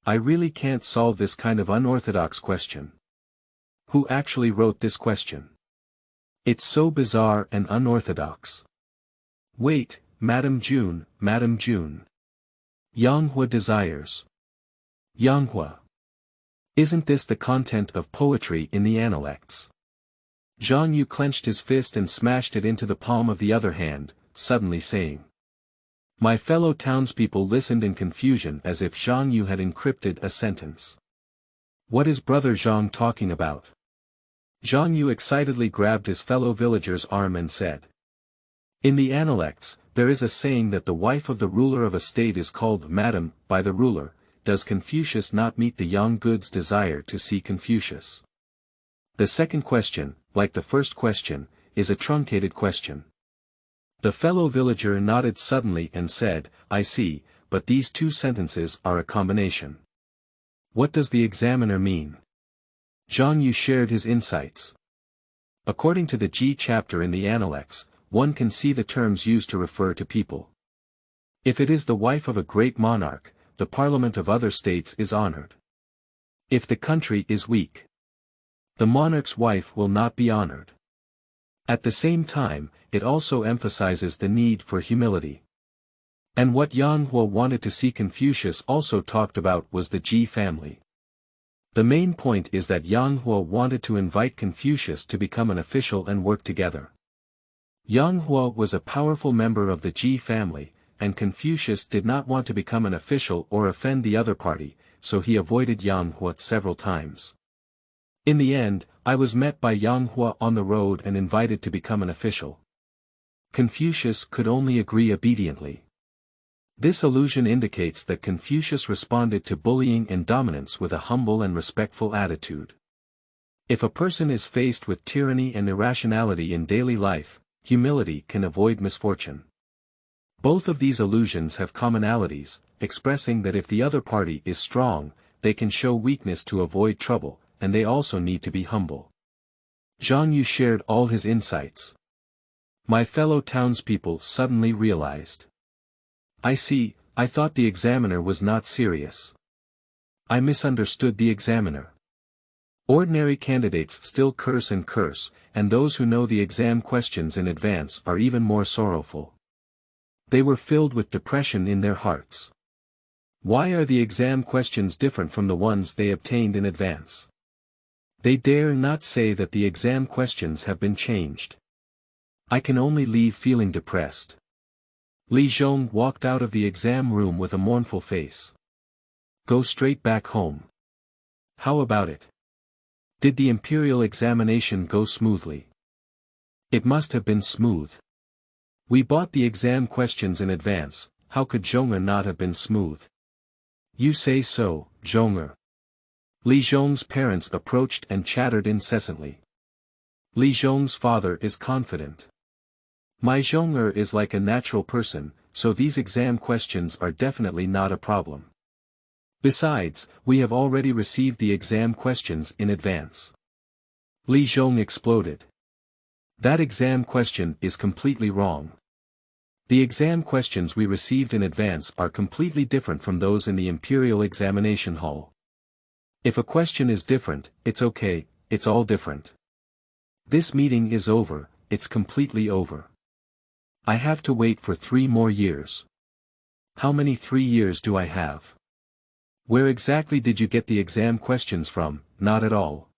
I really can't solve this kind of unorthodox question. Who actually wrote this question? It's so bizarre and unorthodox. Wait, Madame June, Madame June. Yanghua desires. Yanghua. Isn't this the content of poetry in the Analects? Zhang Yu clenched his fist and smashed it into the palm of the other hand, suddenly saying. My fellow townspeople listened in confusion as if Zhang Yu had encrypted a sentence. What is Brother Zhang talking about? Zhang Yu excitedly grabbed his fellow villager's arm and said. In the Analects, there is a saying that the wife of the ruler of a state is called Madam by the ruler. Does Confucius not meet the young good's desire to see Confucius? The second question, like the first question, is a truncated question. The fellow villager nodded suddenly and said, I see, but these two sentences are a combination. What does the examiner mean? Zhang Yu shared his insights. According to the Ji chapter in the Analects, one can see the terms used to refer to people. If it is the wife of a great monarch, the parliament of other states is honored. If the country is weak, the monarch's wife will not be honored. At the same time, it also emphasizes the need for humility. And what Yanghua wanted to see Confucius also talked about was the Ji family. The main point is that Yanghua wanted to invite Confucius to become an official and work together. Yanghua was a powerful member of the Ji family, and Confucius did not want to become an official or offend the other party, so he avoided Yanghua several times. In the end, I was met by Yanghua on the road and invited to become an official. Confucius could only agree obediently. This allusion indicates that Confucius responded to bullying and dominance with a humble and respectful attitude. If a person is faced with tyranny and irrationality in daily life, humility can avoid misfortune. Both of these allusions have commonalities, expressing that if the other party is strong, they can show weakness to avoid trouble, and they also need to be humble. Zhang Yu shared all his insights. My fellow townspeople suddenly realized. I see, I thought the examiner was not serious. I misunderstood the examiner. Ordinary candidates still curse, and those who know the exam questions in advance are even more sorrowful. They were filled with depression in their hearts. Why are the exam questions different from the ones they obtained in advance? They dare not say that the exam questions have been changed. I can only leave feeling depressed. Li Zhong walked out of the exam room with a mournful face. Go straight back home. How about it? Did the Imperial Examination go smoothly? It must have been smooth. We bought the exam questions in advance, how could Zhong'er not have been smooth? You say so, Zhong'er. Li Zhong's parents approached and chattered incessantly. Li Zhong's father is confident. My Zhong'er is like a natural person, so these exam questions are definitely not a problem. Besides, we have already received the exam questions in advance. Li Zhong exploded. That exam question is completely wrong. The exam questions we received in advance are completely different from those in the Imperial Examination Hall. If a question is different, it's okay, it's all different. This meeting is over, it's completely over. I have to wait for 3 more years. How many 3 years do I have? Where exactly did you get the exam questions from? Not at all.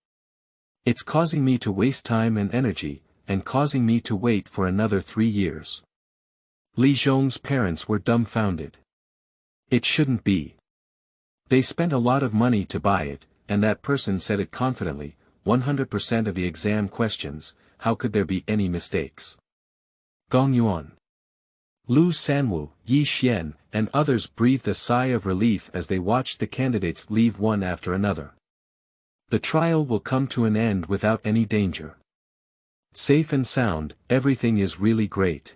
It's causing me to waste time and energy, and causing me to wait for another 3 years. Li Zhong's parents were dumbfounded. It shouldn't be. They spent a lot of money to buy it, and that person said it confidently, 100% of the exam questions, how could there be any mistakes? Gong Yuan, Lu Sanwu, Ye Xuan, and others breathed a sigh of relief as they watched the candidates leave one after another. The trial will come to an end without any danger. Safe and sound, everything is really great.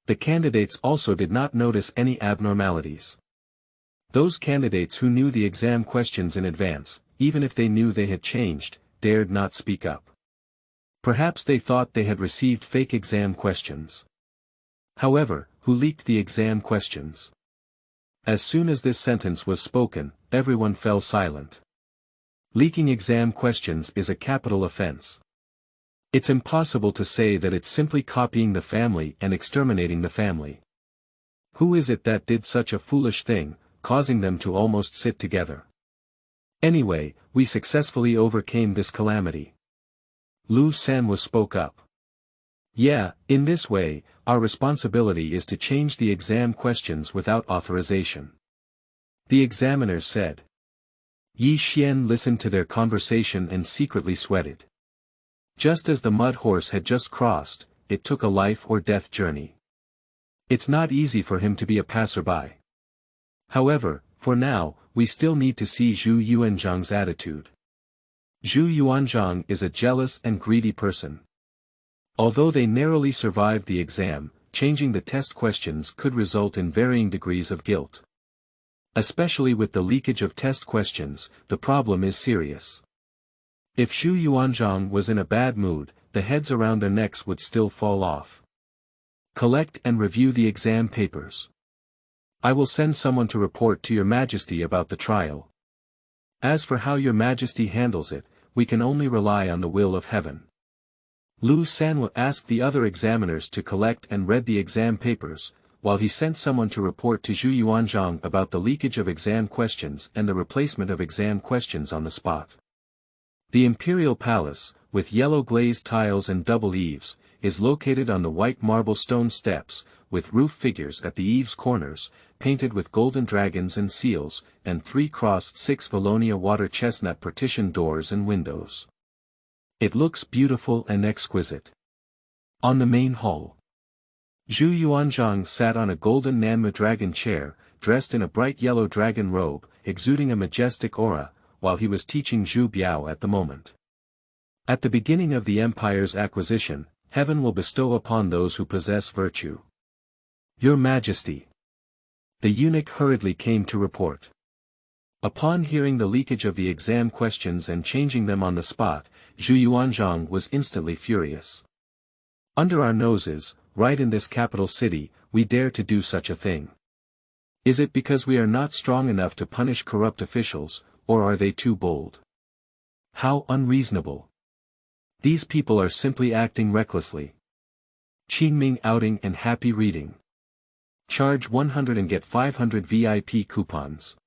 The candidates also did not notice any abnormalities. Those candidates who knew the exam questions in advance, even if they knew they had changed, dared not speak up. Perhaps they thought they had received fake exam questions. However, who leaked the exam questions? As soon as this sentence was spoken, everyone fell silent. Leaking exam questions is a capital offense. It's impossible to say that it's simply copying the family and exterminating the family. Who is it that did such a foolish thing, causing them to almost sit together? Anyway, we successfully overcame this calamity. Lu Sanwu spoke up. Yeah, in this way, our responsibility is to change the exam questions without authorization. The examiners said. Ye Xuan listened to their conversation and secretly sweated. Just as the mud horse had just crossed, it took a life-or-death journey. It's not easy for him to be a passerby. However, for now, we still need to see Zhu Yuanzhang's attitude. Zhu Yuanzhang is a jealous and greedy person. Although they narrowly survived the exam, changing the test questions could result in varying degrees of guilt. Especially with the leakage of test questions, the problem is serious. If Zhu Yuanzhang was in a bad mood, the heads around their necks would still fall off. Collect and review the exam papers. I will send someone to report to Your Majesty about the trial. As for how Your Majesty handles it, we can only rely on the will of heaven. Lu Sanwu asked the other examiners to collect and read the exam papers, while he sent someone to report to Zhu Yuanzhang about the leakage of exam questions and the replacement of exam questions on the spot. The Imperial Palace, with yellow glazed tiles and double eaves, is located on the white marble stone steps, with roof figures at the eaves corners, painted with golden dragons and seals, and 3x6 Valonia water chestnut partition doors and windows. It looks beautiful and exquisite. On the main hall, Zhu Yuanzhang sat on a golden Nanma dragon chair, dressed in a bright yellow dragon robe, exuding a majestic aura, while he was teaching Zhu Biao at the moment. At the beginning of the empire's acquisition, heaven will bestow upon those who possess virtue. Your Majesty. The eunuch hurriedly came to report. Upon hearing the leakage of the exam questions and changing them on the spot, Zhu Yuanzhang was instantly furious. Under our noses, right in this capital city, we dare to do such a thing. Is it because we are not strong enough to punish corrupt officials, or are they too bold? How unreasonable. These people are simply acting recklessly. Qingming outing and happy reading. Charge 100 and get 500 VIP coupons.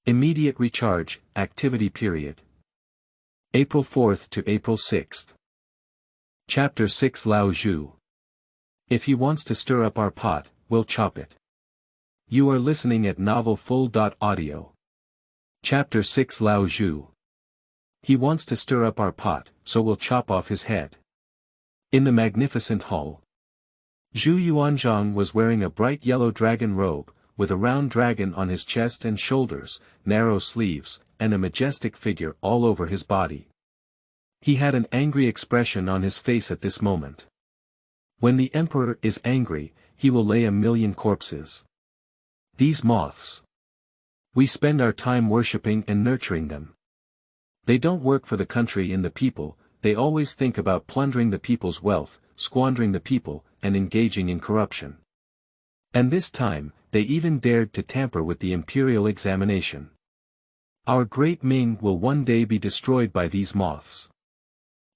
Immediate recharge, activity period. April 4th to April 6th. Chapter 6 Lao Zhu. If he wants to stir up our pot, we'll chop it. You are listening at novelfull.audio. Chapter 6 Lao Zhu. He wants to stir up our pot, so we'll chop off his head. In the magnificent hall, Zhu Yuanzhang was wearing a bright yellow dragon robe, with a round dragon on his chest and shoulders, narrow sleeves, and a majestic figure all over his body. He had an angry expression on his face at this moment. When the emperor is angry, he will lay 1,000,000 corpses. These moths. We spend our time worshipping and nurturing them. They don't work for the country and the people, they always think about plundering the people's wealth, squandering the people, and engaging in corruption. And this time, they even dared to tamper with the imperial examination. Our great Ming will one day be destroyed by these moths.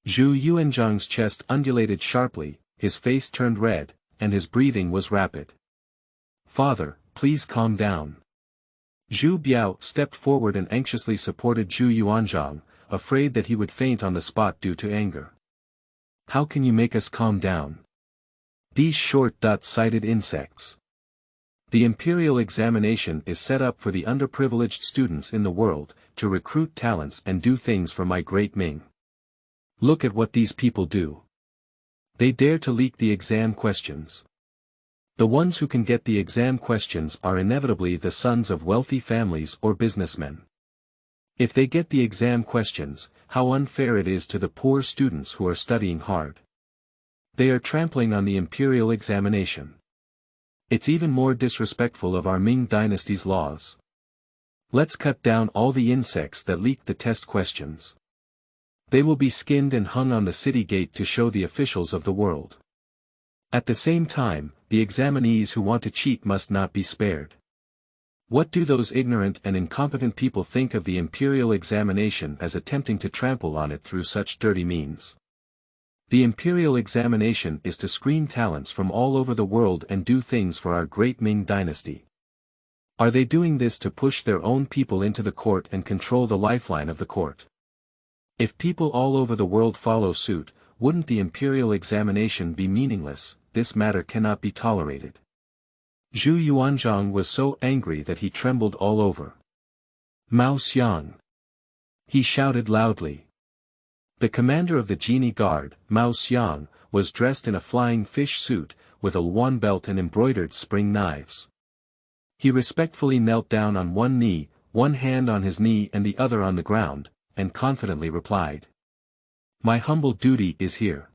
Zhu Yuanzhang's chest undulated sharply, his face turned red, and his breathing was rapid. Father, please calm down. Zhu Biao stepped forward and anxiously supported Zhu Yuanzhang, afraid that he would faint on the spot due to anger. How can you make us calm down? These short-sighted insects. The Imperial Examination is set up for the underprivileged students in the world, to recruit talents and do things for my great Ming. Look at what these people do. They dare to leak the exam questions. The ones who can get the exam questions are inevitably the sons of wealthy families or businessmen. If they get the exam questions, how unfair it is to the poor students who are studying hard. They are trampling on the Imperial Examination. It's even more disrespectful of our Ming Dynasty's laws. Let's cut down all the insects that leak the test questions. They will be skinned and hung on the city gate to show the officials of the world. At the same time, the examinees who want to cheat must not be spared. What do those ignorant and incompetent people think of the Imperial Examination as attempting to trample on it through such dirty means? The Imperial Examination is to screen talents from all over the world and do things for our great Ming Dynasty. Are they doing this to push their own people into the court and control the lifeline of the court? If people all over the world follow suit, wouldn't the Imperial Examination be meaningless? This matter cannot be tolerated. Zhu Yuanzhang was so angry that he trembled all over. Mao Xiang! He shouted loudly. The commander of the Genie Guard, Mao Xiang, was dressed in a flying fish suit, with a luan belt and embroidered spring knives. He respectfully knelt down on one knee, one hand on his knee and the other on the ground, and confidently replied. My humble duty is here.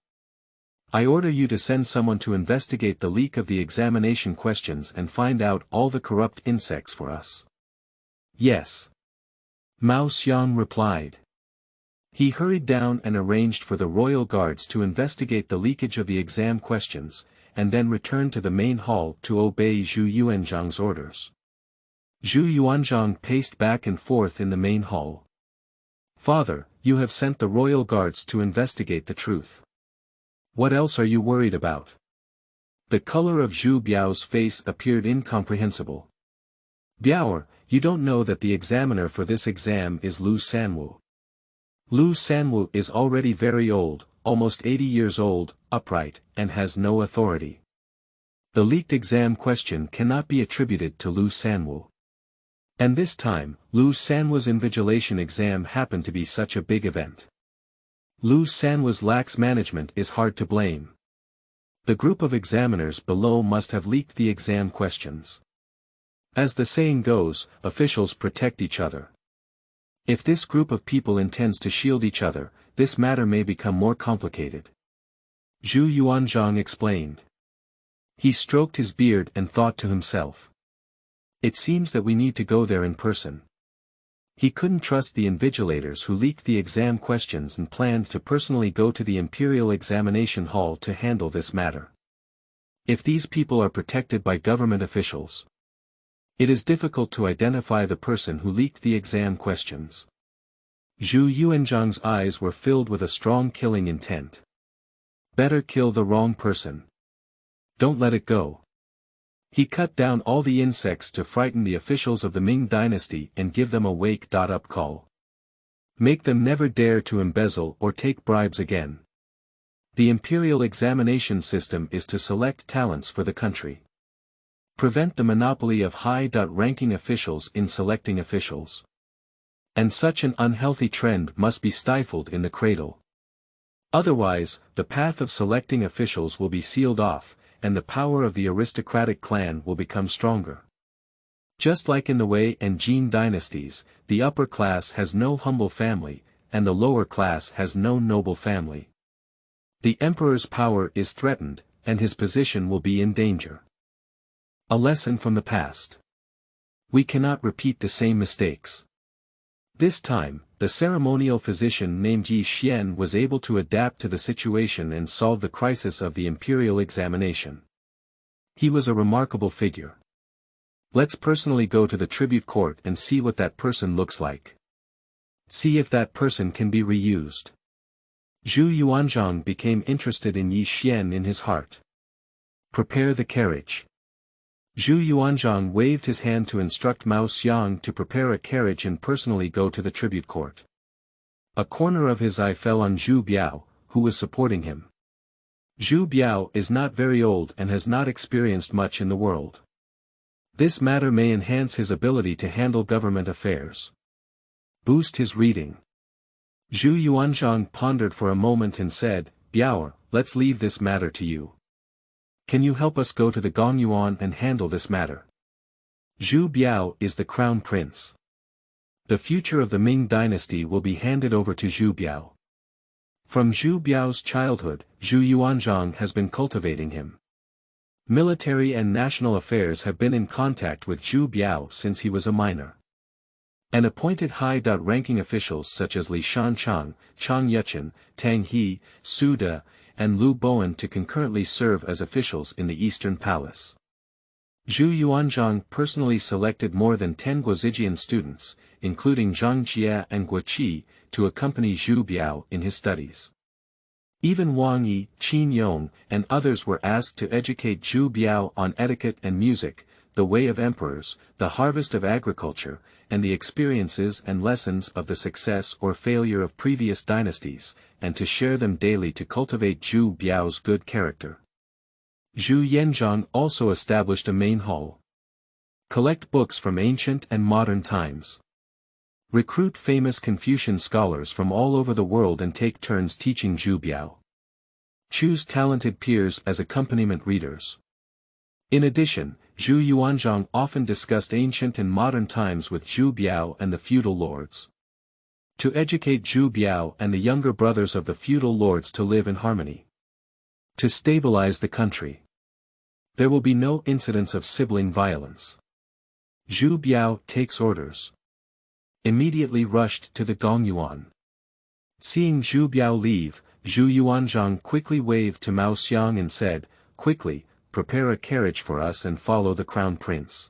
I order you to send someone to investigate the leak of the examination questions and find out all the corrupt insects for us. Yes. Mao Xiang replied. He hurried down and arranged for the royal guards to investigate the leakage of the exam questions, and then returned to the main hall to obey Zhu Yuanzhang's orders. Zhu Yuanzhang paced back and forth in the main hall. Father, you have sent the royal guards to investigate the truth. What else are you worried about? The color of Zhu Biao's face appeared incomprehensible. Biao, you don't know that the examiner for this exam is Lu Sanwu. Lu Sanwu is already very old, almost 80 years old, upright, and has no authority. The leaked exam question cannot be attributed to Lu Sanwu. And this time, Lu Sanwu's invigilation exam happened to be such a big event. Lu Sanwu's lax management is hard to blame. The group of examiners below must have leaked the exam questions. As the saying goes, officials protect each other. If this group of people intends to shield each other, this matter may become more complicated. Zhu Yuanzhang explained. He stroked his beard and thought to himself. It seems that we need to go there in person. He couldn't trust the invigilators who leaked the exam questions and planned to personally go to the Imperial Examination Hall to handle this matter. If these people are protected by government officials, it is difficult to identify the person who leaked the exam questions. Zhu Yuanzhang's eyes were filled with a strong killing intent. Better kill the wrong person. Don't let it go. He cut down all the insects to frighten the officials of the Ming Dynasty and give them a wake-up call. Make them never dare to embezzle or take bribes again. The Imperial Examination system is to select talents for the country. Prevent the monopoly of high-ranking officials in selecting officials. And such an unhealthy trend must be stifled in the cradle. Otherwise, the path of selecting officials will be sealed off, and the power of the aristocratic clan will become stronger. Just like in the Wei and Jin dynasties, the upper class has no humble family, and the lower class has no noble family. The emperor's power is threatened, and his position will be in danger. A lesson from the past. We cannot repeat the same mistakes. This time, the ceremonial physician named Ye Xuan was able to adapt to the situation and solve the crisis of the Imperial Examination. He was a remarkable figure. Let's personally go to the tribute court and see what that person looks like. See if that person can be reused. Zhu Yuanzhang became interested in Ye Xuan in his heart. Prepare the carriage. Zhu Yuanzhang waved his hand to instruct Mu Xiang to prepare a carriage and personally go to the tribute court. A corner of his eye fell on Zhu Biao, who was supporting him. Zhu Biao is not very old and has not experienced much in the world. This matter may enhance his ability to handle government affairs. Boost his reading. Zhu Yuanzhang pondered for a moment and said, Biao, let's leave this matter to you. Can you help us go to the Gongyuan and handle this matter? Zhu Biao is the crown prince. The future of the Ming Dynasty will be handed over to Zhu Biao. From Zhu Biao's childhood, Zhu Yuanzhang has been cultivating him. Military and national affairs have been in contact with Zhu Biao since he was a minor. And appointed high-ranking officials such as Li Shanchang, Chang Yuchen, Tang He, Su De, and Lu Bowen to concurrently serve as officials in the Eastern Palace. Zhu Yuanzhang personally selected more than 10 Guozijian students, including Zhang Jie and Guo Qi, to accompany Zhu Biao in his studies. Even Wang Yi, Qin Yong, and others were asked to educate Zhu Biao on etiquette and music, the way of emperors, the harvest of agriculture, and the experiences and lessons of the success or failure of previous dynasties, and to share them daily to cultivate Zhu Biao's good character. Zhu Yuanzhang also established a main hall. Collect books from ancient and modern times. Recruit famous Confucian scholars from all over the world and take turns teaching Zhu Biao. Choose talented peers as accompaniment readers. In addition, Zhu Yuanzhang often discussed ancient and modern times with Zhu Biao and the feudal lords. To educate Zhu Biao and the younger brothers of the feudal lords to live in harmony. To stabilize the country. There will be no incidents of sibling violence. Zhu Biao takes orders. Immediately rushed to the Gongyuan. Seeing Zhu Biao leave, Zhu Yuanzhang quickly waved to Mu Xiang and said, Quickly, prepare a carriage for us and follow the crown prince.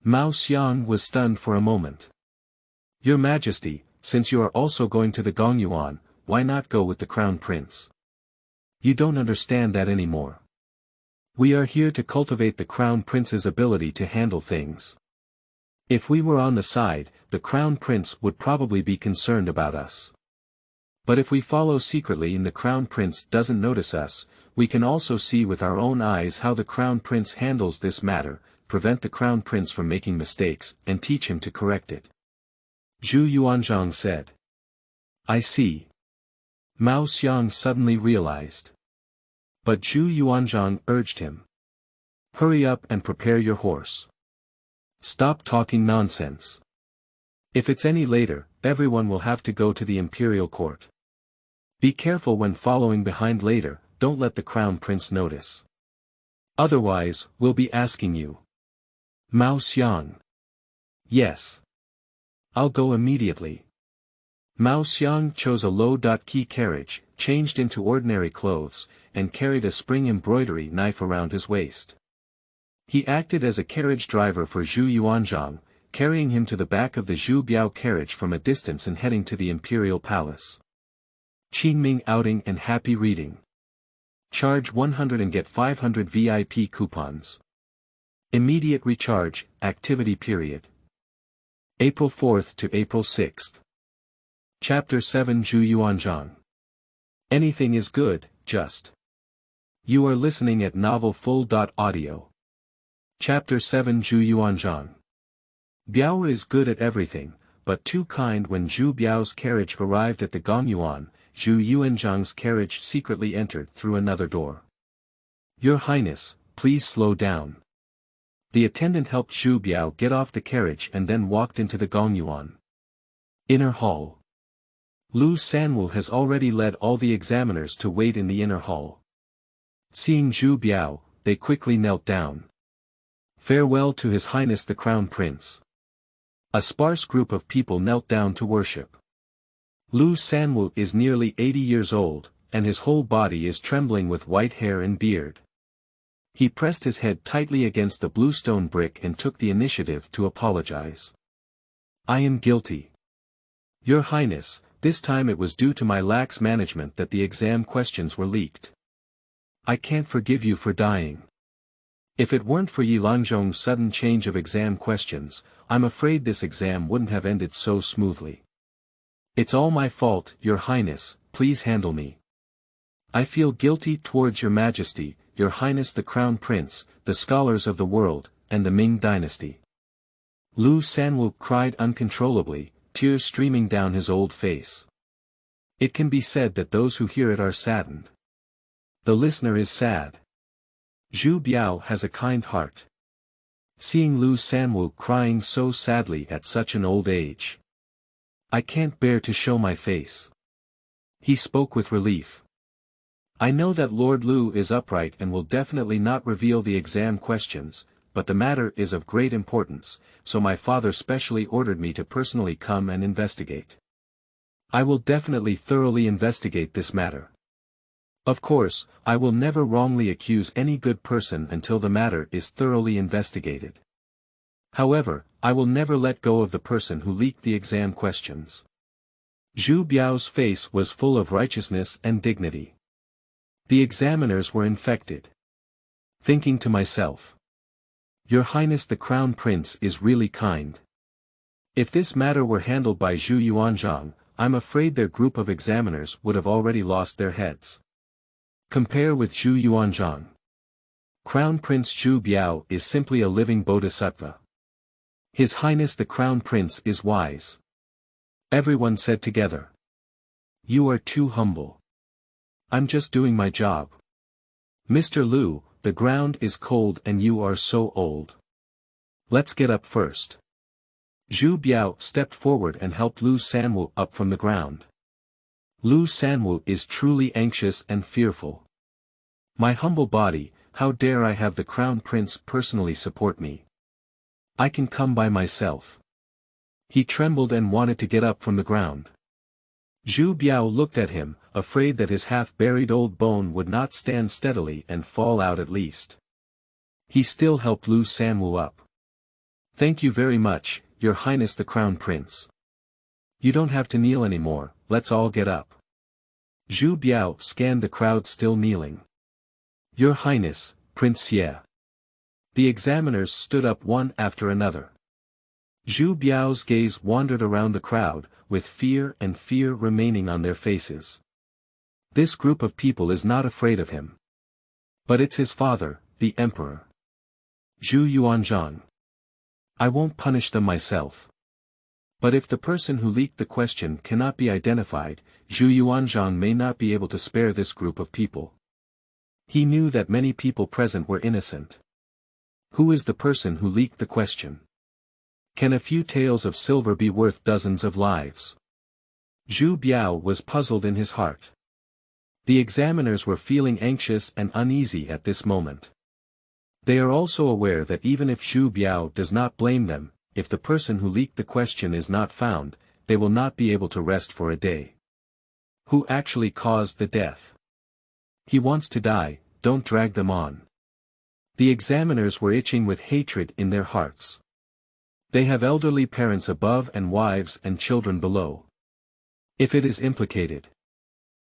Mu Xiang was stunned for a moment. Your Majesty, since you are also going to the Gongyuan, why not go with the crown prince? You don't understand that anymore. We are here to cultivate the crown prince's ability to handle things. If we were on the side, the crown prince would probably be concerned about us. But if we follow secretly and the crown prince doesn't notice us, we can also see with our own eyes how the crown prince handles this matter, prevent the crown prince from making mistakes, and teach him to correct it. Zhu Yuanzhang said. I see. Mu Xiang suddenly realized. But Zhu Yuanzhang urged him. Hurry up and prepare your horse. Stop talking nonsense. If it's any later, everyone will have to go to the imperial court. Be careful when following behind later, don't let the crown prince notice. Otherwise, we'll be asking you. Mu Xiang. Yes. I'll go immediately. Mu Xiang chose a low-key carriage, changed into ordinary clothes, and carried a spring embroidery knife around his waist. He acted as a carriage driver for Zhu Yuanzhang, carrying him to the back of the Zhu Biao carriage from a distance and heading to the imperial palace. Qingming outing and happy reading. Charge 100 and get 500 VIP coupons. Immediate recharge, activity period. April 4th to April 6th. Chapter 7 Zhu Yuanzhang. Anything is good, just. You are listening at novelfull.audio. Chapter 7 Zhu Yuanzhang. Biao is good at everything, but too kind. When Zhu Biao's carriage arrived at the Gongyuan, Zhu Yuanzhang's carriage secretly entered through another door. Your Highness, please slow down. The attendant helped Zhu Biao get off the carriage and then walked into the Gongyuan. Inner hall. Lu Sanwu has already led all the examiners to wait in the inner hall. Seeing Zhu Biao, they quickly knelt down. Farewell to His Highness the Crown Prince. A sparse group of people knelt down to worship. Lu Sanwu is nearly 80 years old, and his whole body is trembling with white hair and beard. He pressed his head tightly against the bluestone brick and took the initiative to apologize. I am guilty. Your Highness, this time it was due to my lax management that the exam questions were leaked. I can't forgive you for dying. If it weren't for Ye Xuanzhang's sudden change of exam questions, I'm afraid this exam wouldn't have ended so smoothly. It's all my fault, Your Highness, please handle me. I feel guilty towards Your Majesty, Your Highness the Crown Prince, the scholars of the world, and the Ming Dynasty. Lu Sanwu cried uncontrollably, tears streaming down his old face. It can be said that those who hear it are saddened. The listener is sad. Zhu Biao has a kind heart. Seeing Lu Sanwu crying so sadly at such an old age. I can't bear to show my face. He spoke with relief. I know that Lord Lu is upright and will definitely not reveal the exam questions, but the matter is of great importance, so my father specially ordered me to personally come and investigate. I will definitely thoroughly investigate this matter. Of course, I will never wrongly accuse any good person until the matter is thoroughly investigated. However, I will never let go of the person who leaked the exam questions. Zhu Biao's face was full of righteousness and dignity. The examiners were infected. Thinking to myself. Your Highness the Crown Prince is really kind. If this matter were handled by Zhu Yuanzhang, I'm afraid their group of examiners would have already lost their heads. Compare with Zhu Yuanzhang. Crown Prince Zhu Biao is simply a living bodhisattva. His Highness the Crown Prince is wise. Everyone said together. You are too humble. I'm just doing my job. Mr. Lu, the ground is cold and you are so old. Let's get up first. Zhu Biao stepped forward and helped Lu Sanwu up from the ground. Lu Sanwu is truly anxious and fearful. My humble body, how dare I have the Crown Prince personally support me? I can come by myself. He trembled and wanted to get up from the ground. Zhu Biao looked at him, afraid that his half-buried old bone would not stand steadily and fall out at least. He still helped Lu Sanwu up. Thank you very much, Your Highness the Crown Prince. You don't have to kneel anymore, let's all get up. Zhu Biao scanned the crowd still kneeling. Your Highness, Prince Ye. The examiners stood up one after another. Zhu Biao's gaze wandered around the crowd, with fear remaining on their faces. This group of people is not afraid of him. But it's his father, the emperor. Zhu Yuanzhang. I won't punish them myself. But if the person who leaked the question cannot be identified, Zhu Yuanzhang may not be able to spare this group of people. He knew that many people present were innocent. Who is the person who leaked the question? Can a few taels of silver be worth dozens of lives? Zhu Biao was puzzled in his heart. The examiners were feeling anxious and uneasy at this moment. They are also aware that even if Zhu Biao does not blame them, if the person who leaked the question is not found, they will not be able to rest for a day. Who actually caused the death? He wants to die, don't drag them on. The examiners were itching with hatred in their hearts. They have elderly parents above and wives and children below. If it is implicated,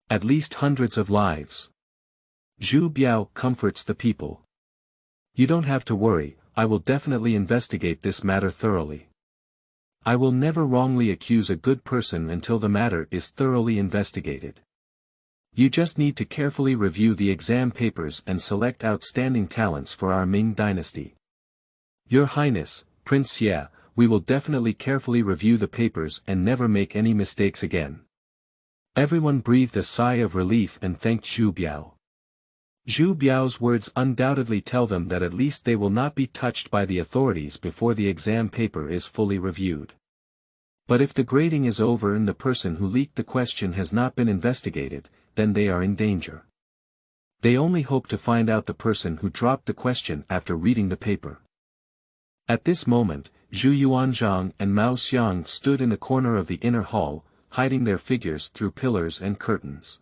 at least hundreds of lives. Zhu Biao comforts the people. You don't have to worry, I will definitely investigate this matter thoroughly. I will never wrongly accuse a good person until the matter is thoroughly investigated. You just need to carefully review the exam papers and select outstanding talents for our Ming Dynasty. Your Highness, Prince Ye, we will definitely carefully review the papers and never make any mistakes again. Everyone breathed a sigh of relief and thanked Zhu Biao. Zhu Biao's words undoubtedly tell them that at least they will not be touched by the authorities before the exam paper is fully reviewed. But if the grading is over and the person who leaked the question has not been investigated, then they are in danger. They only hope to find out the person who dropped the question after reading the paper. At this moment, Zhu Yuanzhang and Mao Xiang stood in the corner of the inner hall, hiding their figures through pillars and curtains.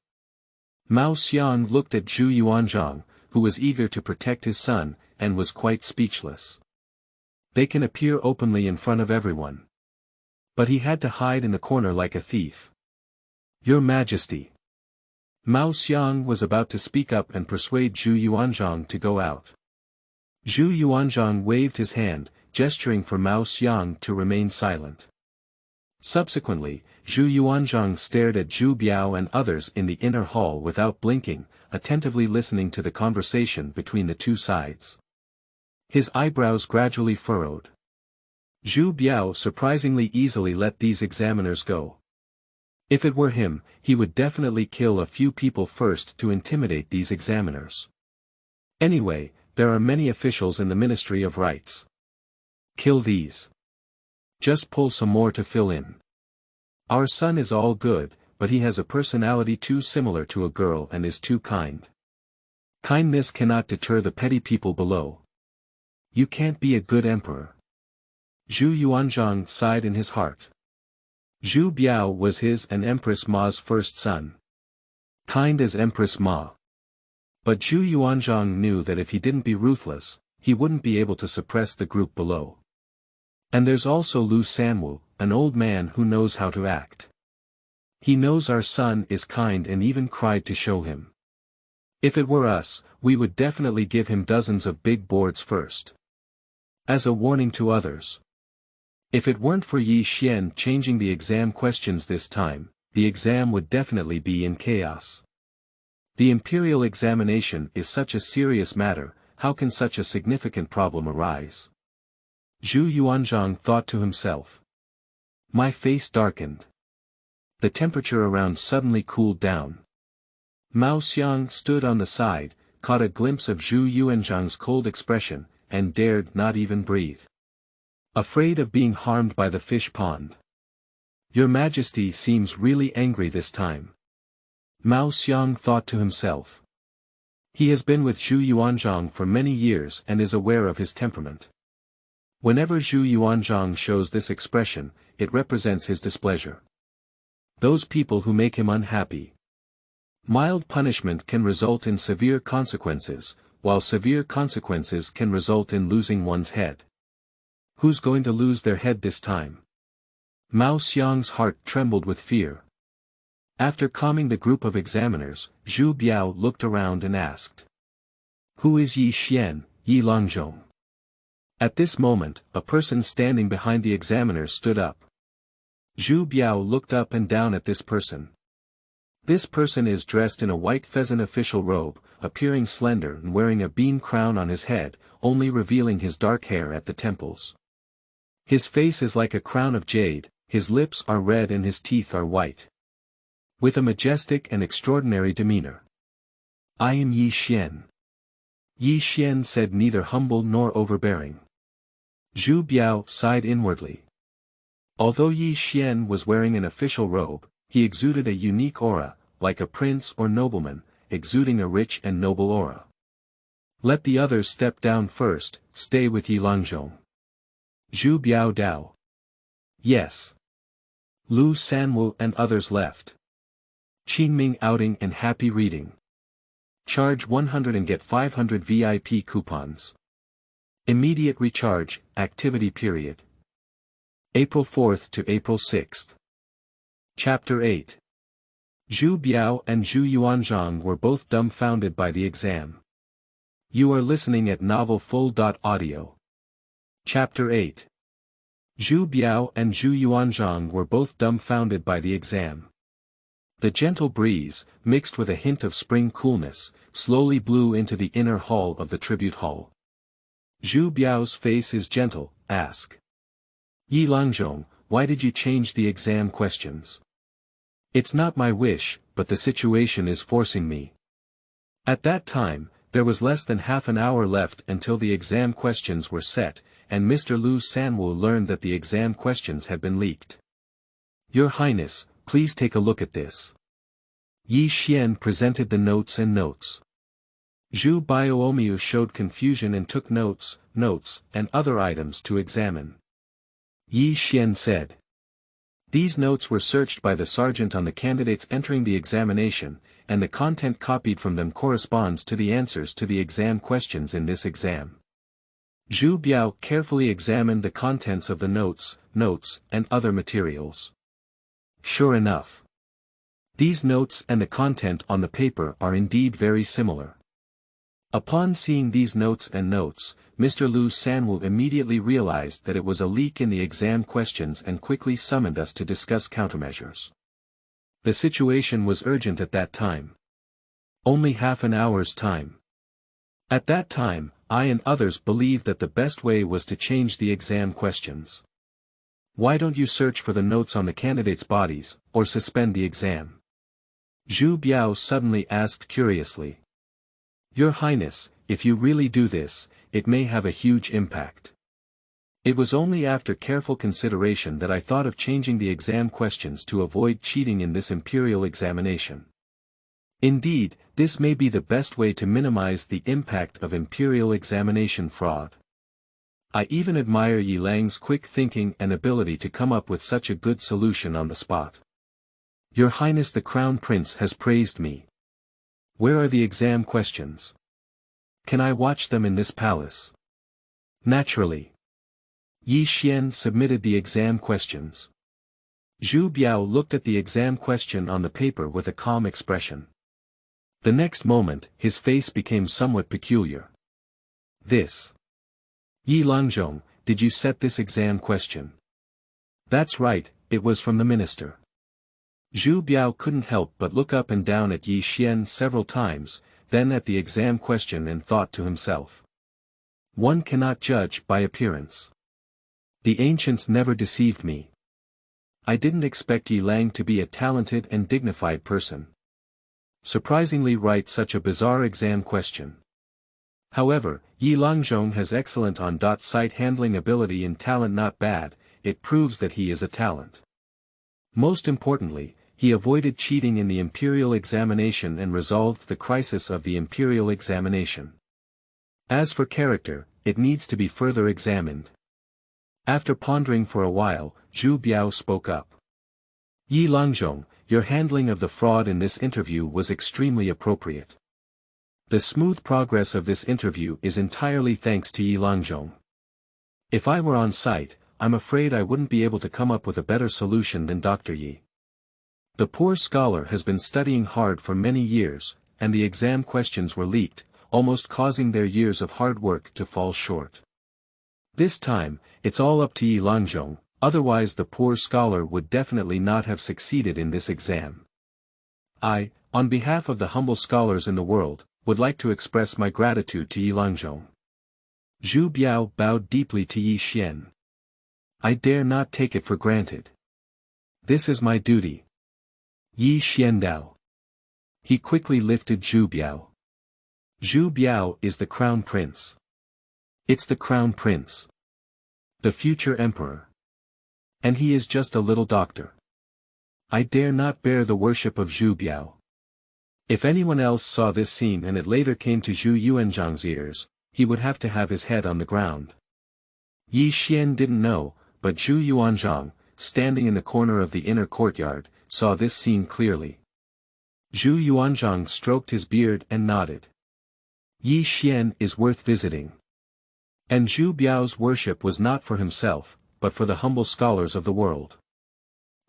Mao Xiang looked at Zhu Yuanzhang, who was eager to protect his son, and was quite speechless. They can appear openly in front of everyone. But he had to hide in the corner like a thief. Your Majesty. Mao Xiang was about to speak up and persuade Zhu Yuanzhang to go out. Zhu Yuanzhang waved his hand, gesturing for Mao Xiang to remain silent. Subsequently, Zhu Yuanzhang stared at Zhu Biao and others in the inner hall without blinking, attentively listening to the conversation between the two sides. His eyebrows gradually furrowed. Zhu Biao surprisingly easily let these examiners go. If it were him, he would definitely kill a few people first to intimidate these examiners. Anyway, there are many officials in the Ministry of Rights. Kill these. Just pull some more to fill in. Our son is all good, but he has a personality too similar to a girl and is too kind. Kindness cannot deter the petty people below. You can't be a good emperor. Zhu Yuanzhang sighed in his heart. Zhu Biao was his and Empress Ma's first son. Kind as Empress Ma. But Zhu Yuanzhang knew that if he didn't be ruthless, he wouldn't be able to suppress the group below. And there's also Lu Sanwu, an old man who knows how to act. He knows our son is kind and even cried to show him. If it were us, we would definitely give him dozens of big boards first. As a warning to others. If it weren't for Ye Xuan changing the exam questions this time, the exam would definitely be in chaos. The Imperial Examination is such a serious matter, how can such a significant problem arise? Zhu Yuanzhang thought to himself. My face darkened. The temperature around suddenly cooled down. Mao Xiang stood on the side, caught a glimpse of Zhu Yuanzhang's cold expression, and dared not even breathe. Afraid of being harmed by the fish pond. Your Majesty seems really angry this time. Mao Xiang thought to himself. He has been with Zhu Yuanzhang for many years and is aware of his temperament. Whenever Zhu Yuanzhang shows this expression, it represents his displeasure. Those people who make him unhappy. Mild punishment can result in severe consequences, while severe consequences can result in losing one's head. Who's going to lose their head this time? Mao Xiang's heart trembled with fear. After calming the group of examiners, Zhu Biao looked around and asked. Who is Ye Xuan, Ye Xuan? At this moment, a person standing behind the examiners stood up. Zhu Biao looked up and down at this person. This person is dressed in a white pheasant official robe, appearing slender and wearing a bean crown on his head, only revealing his dark hair at the temples. His face is like a crown of jade, his lips are red and his teeth are white. With a majestic and extraordinary demeanor. I am Ye Xuan. Ye Xuan said, neither humble nor overbearing. Zhu Biao sighed inwardly. Although Ye Xuan was wearing an official robe, he exuded a unique aura, like a prince or nobleman, exuding a rich and noble aura. Let the others step down first, stay with Ye Xuan. Zhu Biao Dao. Yes. Lu Sanwu and others left. Qingming outing and happy reading. Charge 100 and get 500 VIP coupons. Immediate recharge, activity period. April 4th to April 6th. Chapter 8. Zhu Biao and Zhu Yuanzhang were both dumbfounded by the exam. You are listening at novelfull.audio. Chapter 8. Zhu Biao and Zhu Yuanzhang were both dumbfounded by the exam. The gentle breeze, mixed with a hint of spring coolness, slowly blew into the inner hall of the tribute hall. Zhu Biao's face is gentle, ask. Ye Xuan, why did you change the exam questions? It's not my wish, but the situation is forcing me. At that time, there was less than half an hour left until the exam questions were set, and Mr. Lu Sanwu learned that the exam questions had been leaked. Your Highness, please take a look at this. Ye Xuan presented the notes and notes. Zhu Biao showed confusion and took notes, and other items to examine. Ye Xuan said. These notes were searched by the sergeant on the candidates entering the examination, and the content copied from them corresponds to the answers to the exam questions in this exam. Zhu Biao carefully examined the contents of the notes, and other materials. Sure enough, these notes and the content on the paper are indeed very similar. Upon seeing these notes, Mr. Lu Sanwu immediately realized that it was a leak in the exam questions and quickly summoned us to discuss countermeasures. The situation was urgent at that time. Only half an hour's time. At that time, I and others believed that the best way was to change the exam questions. Why don't you search for the notes on the candidates' bodies, or suspend the exam? Zhu Biao suddenly asked curiously. Your Highness, if you really do this, it may have a huge impact. It was only after careful consideration that I thought of changing the exam questions to avoid cheating in this imperial examination. Indeed, this may be the best way to minimize the impact of imperial examination fraud. I even admire Ye Lang's quick thinking and ability to come up with such a good solution on the spot. Your Highness the Crown Prince has praised me. Where are the exam questions? Can I watch them in this palace? Naturally. Ye Xuan submitted the exam questions. Zhu Biao looked at the exam question on the paper with a calm expression. The next moment, his face became somewhat peculiar. This. Ye Xuanzhang, did you set this exam question? That's right, it was from the minister. Zhu Biao couldn't help but look up and down at Ye Xuan several times, then at the exam question and thought to himself. One cannot judge by appearance. The ancients never deceived me. I didn't expect Ye Lang to be a talented and dignified person. Surprisingly write such a bizarre exam question. However, Ye Xuanzhang has excellent on-site handling ability and talent not bad, it proves that he is a talent. Most importantly, he avoided cheating in the imperial examination and resolved the crisis of the imperial examination. As for character, it needs to be further examined. After pondering for a while, Zhu Biao spoke up. Ye Xuanzhang, your handling of the fraud in this interview was extremely appropriate. The smooth progress of this interview is entirely thanks to Ye Xuanzhang. If I were on site, I'm afraid I wouldn't be able to come up with a better solution than Dr. Ye. The poor scholar has been studying hard for many years, and the exam questions were leaked, almost causing their years of hard work to fall short. This time, it's all up to Ye Xuanzhang, otherwise the poor scholar would definitely not have succeeded in this exam. I, on behalf of the humble scholars in the world, would like to express my gratitude to Ye Xuanzhang. Zhu Biao bowed deeply to Ye Xuan. I dare not take it for granted. This is my duty. Ye Xuan Dao. He quickly lifted Zhu Biao. Zhu Biao is the crown prince. It's the crown prince. The future emperor. And he is just a little doctor. I dare not bear the worship of Zhu Biao. If anyone else saw this scene and it later came to Zhu Yuanzhang's ears, he would have to have his head on the ground. Ye Xuan didn't know, but Zhu Yuanzhang, standing in the corner of the inner courtyard, saw this scene clearly. Zhu Yuanzhang stroked his beard and nodded. Ye Xuan is worth visiting. And Zhu Biao's worship was not for himself, but for the humble scholars of the world.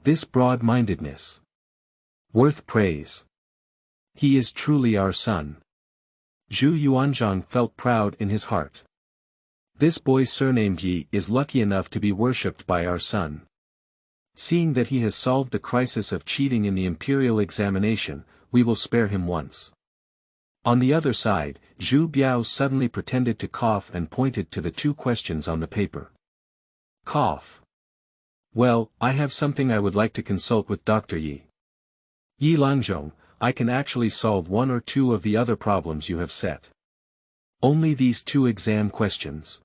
This broad-mindedness. Worth praise. He is truly our son. Zhu Yuanzhang felt proud in his heart. This boy surnamed Yi is lucky enough to be worshipped by our son. Seeing that he has solved the crisis of cheating in the imperial examination, we will spare him once. On the other side, Zhu Biao suddenly pretended to cough and pointed to the two questions on the paper. Cough. Well, I have something I would like to consult with Dr. Yi. Ye Xuanzhang, I can actually solve one or two of the other problems you have set. Only these two exam questions.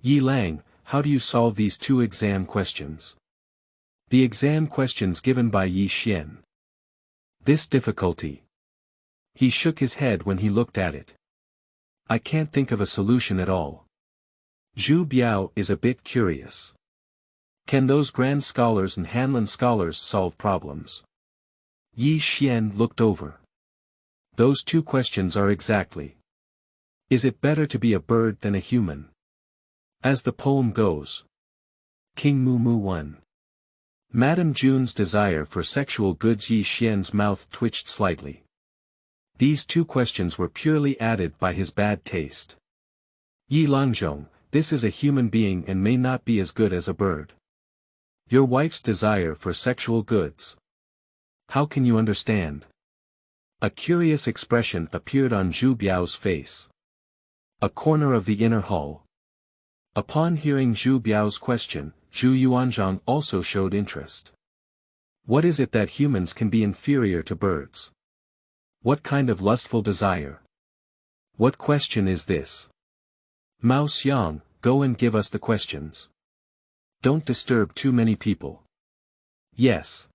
Ye Lang, how do you solve these two exam questions? The exam questions given by Ye Xuan. This difficulty. He shook his head when he looked at it. I can't think of a solution at all. Zhu Biao is a bit curious. Can those grand scholars and Hanlon scholars solve problems? Ye Xuan looked over. Those two questions are exactly. Is it better to be a bird than a human? As the poem goes. King Mu Mu Wen. Madame June's desire for sexual goods. Ye Xuan's mouth twitched slightly. These two questions were purely added by his bad taste. Ye Xuanzhang, this is a human being and may not be as good as a bird. Your wife's desire for sexual goods. How can you understand? A curious expression appeared on Zhu Biao's face. A corner of the inner hull. Upon hearing Zhu Biao's question, Zhu Yuanzhang also showed interest. What is it that humans can be inferior to birds? What kind of lustful desire? What question is this? Mao Xiang, go and give us the questions. Don't disturb too many people. Yes.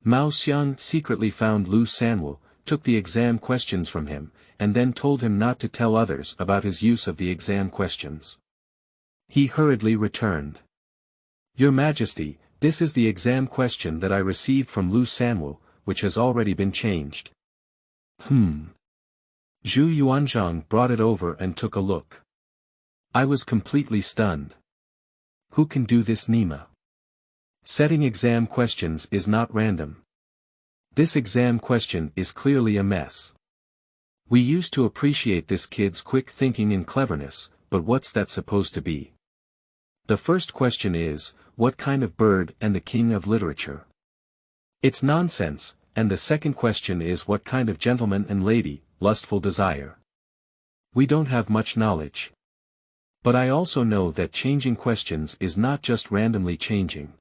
Mao Xiang secretly found Lu Sanwu, took the exam questions from him, and then told him not to tell others about his use of the exam questions. He hurriedly returned. Your Majesty, this is the exam question that I received from Lu Sanwu, which has already been changed. Zhu Yuanzhang brought it over and took a look. I was completely stunned. Who can do this, Nima? Setting exam questions is not random. This exam question is clearly a mess. We used to appreciate this kid's quick thinking and cleverness, but what's that supposed to be? The first question is, what kind of bird and the king of literature? It's nonsense, and the second question is what kind of gentleman and lady, lustful desire. We don't have much knowledge. But I also know that changing questions is not just randomly changing.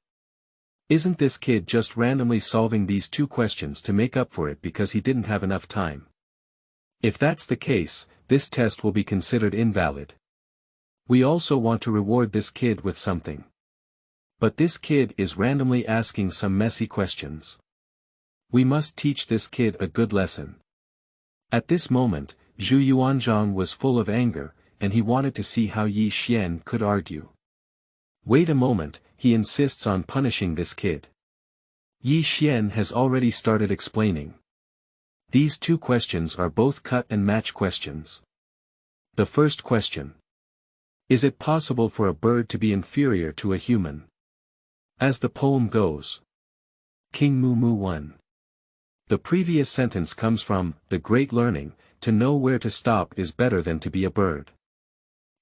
Isn't this kid just randomly solving these two questions to make up for it because he didn't have enough time? If that's the case, this test will be considered invalid. We also want to reward this kid with something. But this kid is randomly asking some messy questions. We must teach this kid a good lesson. At this moment, Zhu Yuanzhang was full of anger, and he wanted to see how Ye Xuan could argue. Wait a moment, he insists on punishing this kid. Ye Xuan has already started explaining. These two questions are both cut and match questions. The first question. Is it possible for a bird to be inferior to a human? As the poem goes. King Mu Mu Wen. The previous sentence comes from, the great learning, to know where to stop is better than to be a bird.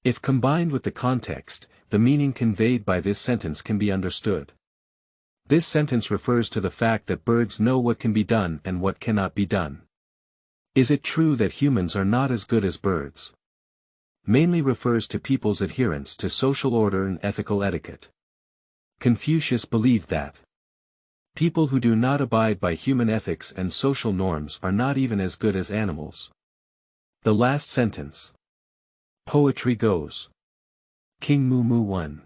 If combined with the context, the meaning conveyed by this sentence can be understood. This sentence refers to the fact that birds know what can be done and what cannot be done. Is it true that humans are not as good as birds? Mainly refers to people's adherence to social order and ethical etiquette. Confucius believed that people who do not abide by human ethics and social norms are not even as good as animals. The last sentence. Poetry goes. King Mu Mu Wen.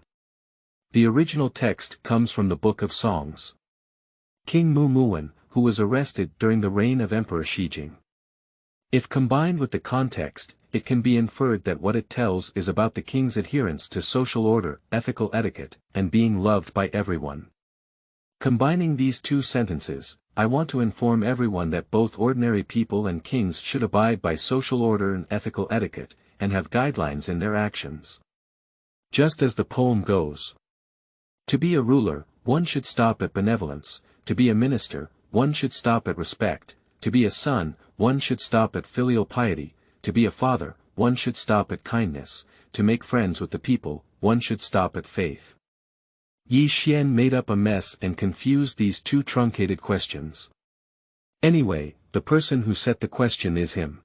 The original text comes from the Book of Songs. King Mu Mu Wen, who was arrested during the reign of Emperor Xijing. If combined with the context, it can be inferred that what it tells is about the king's adherence to social order, ethical etiquette, and being loved by everyone. Combining these two sentences, I want to inform everyone that both ordinary people and kings should abide by social order and ethical etiquette, and have guidelines in their actions. Just as the poem goes. To be a ruler, one should stop at benevolence, to be a minister, one should stop at respect, to be a son, one should stop at filial piety, to be a father, one should stop at kindness, to make friends with the people, one should stop at faith. Ye Xuan made up a mess and confused these two truncated questions. Anyway, the person who set the question is him.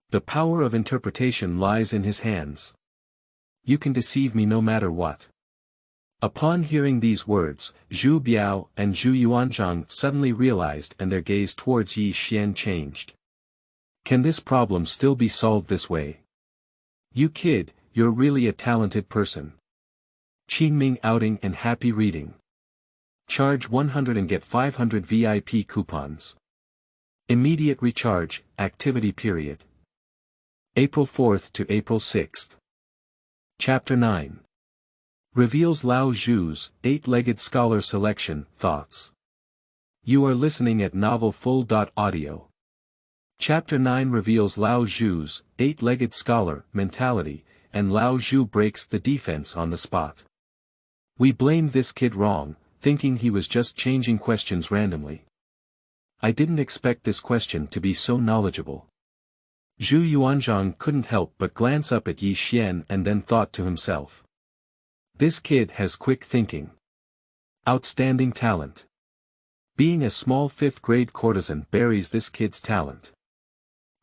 The power of interpretation lies in his hands. You can deceive me no matter what. Upon hearing these words, Zhu Biao and Zhu Yuanzhang suddenly realized and their gaze towards Ye Xuan changed. Can this problem still be solved this way? You kid, you're really a talented person. Qingming outing and happy reading. Charge 100 and get 500 VIP coupons. Immediate recharge, activity period. April 4th to April 6th. Chapter 9. Reveals Lao Zhu's eight-legged scholar selection, thoughts. You are listening at novelfull.audio. Chapter 9 reveals Lao Zhu's eight-legged scholar mentality, and Lao Zhu breaks the defense on the spot. We blamed this kid wrong, thinking he was just changing questions randomly. I didn't expect this question to be so knowledgeable. Zhu Yuanzhang couldn't help but glance up at Ye Xuan and then thought to himself. This kid has quick thinking. Outstanding talent. Being a small 5th-grade courtesan buries this kid's talent.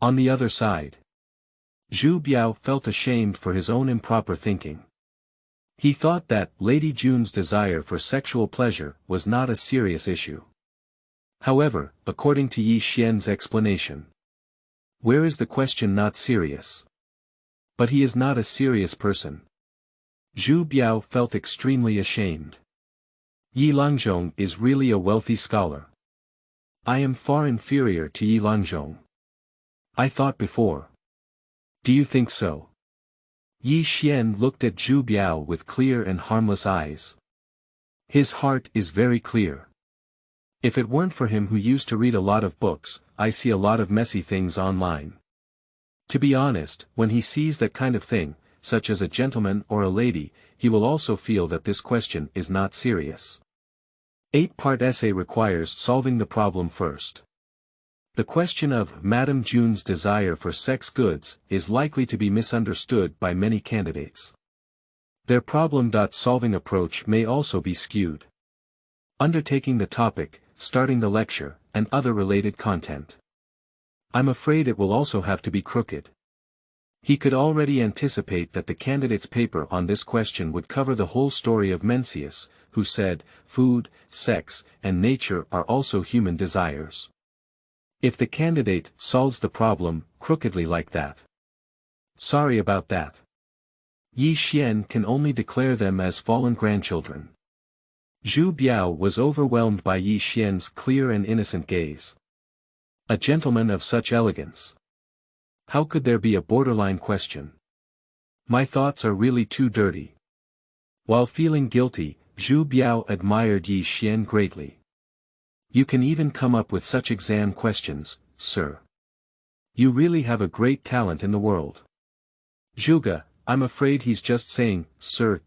On the other side, Zhu Biao felt ashamed for his own improper thinking. He thought that Lady Jun's desire for sexual pleasure was not a serious issue. However, according to Ye Xuan's explanation, where is the question not serious? But he is not a serious person. Zhu Biao felt extremely ashamed. Ye Xuanzhang is really a wealthy scholar. I am far inferior to Ye Xuanzhang. I thought before. Do you think so? Ye Xuan looked at Zhu Biao with clear and harmless eyes. His heart is very clear. If it weren't for him who used to read a lot of books, I see a lot of messy things online. To be honest, when he sees that kind of thing, such as a gentleman or a lady, he will also feel that this question is not serious. 8-part essay requires solving the problem first. The question of Madame Jun's desire for sex goods is likely to be misunderstood by many candidates. Their problem-solving approach may also be skewed. Undertaking the topic, starting the lecture, and other related content. I'm afraid it will also have to be crooked. He could already anticipate that the candidate's paper on this question would cover the whole story of Mencius, who said, food, sex, and nature are also human desires. If the candidate solves the problem crookedly like that. Sorry about that. Ye Xuan can only declare them as fallen grandchildren. Zhu Biao was overwhelmed by Ye Xuan's clear and innocent gaze. A gentleman of such elegance. How could there be a borderline question? My thoughts are really too dirty. While feeling guilty, Zhu Biao admired Ye Xuan greatly. You can even come up with such exam questions, sir. You really have a great talent in the world. Zhuge, I'm afraid he's just saying, sir.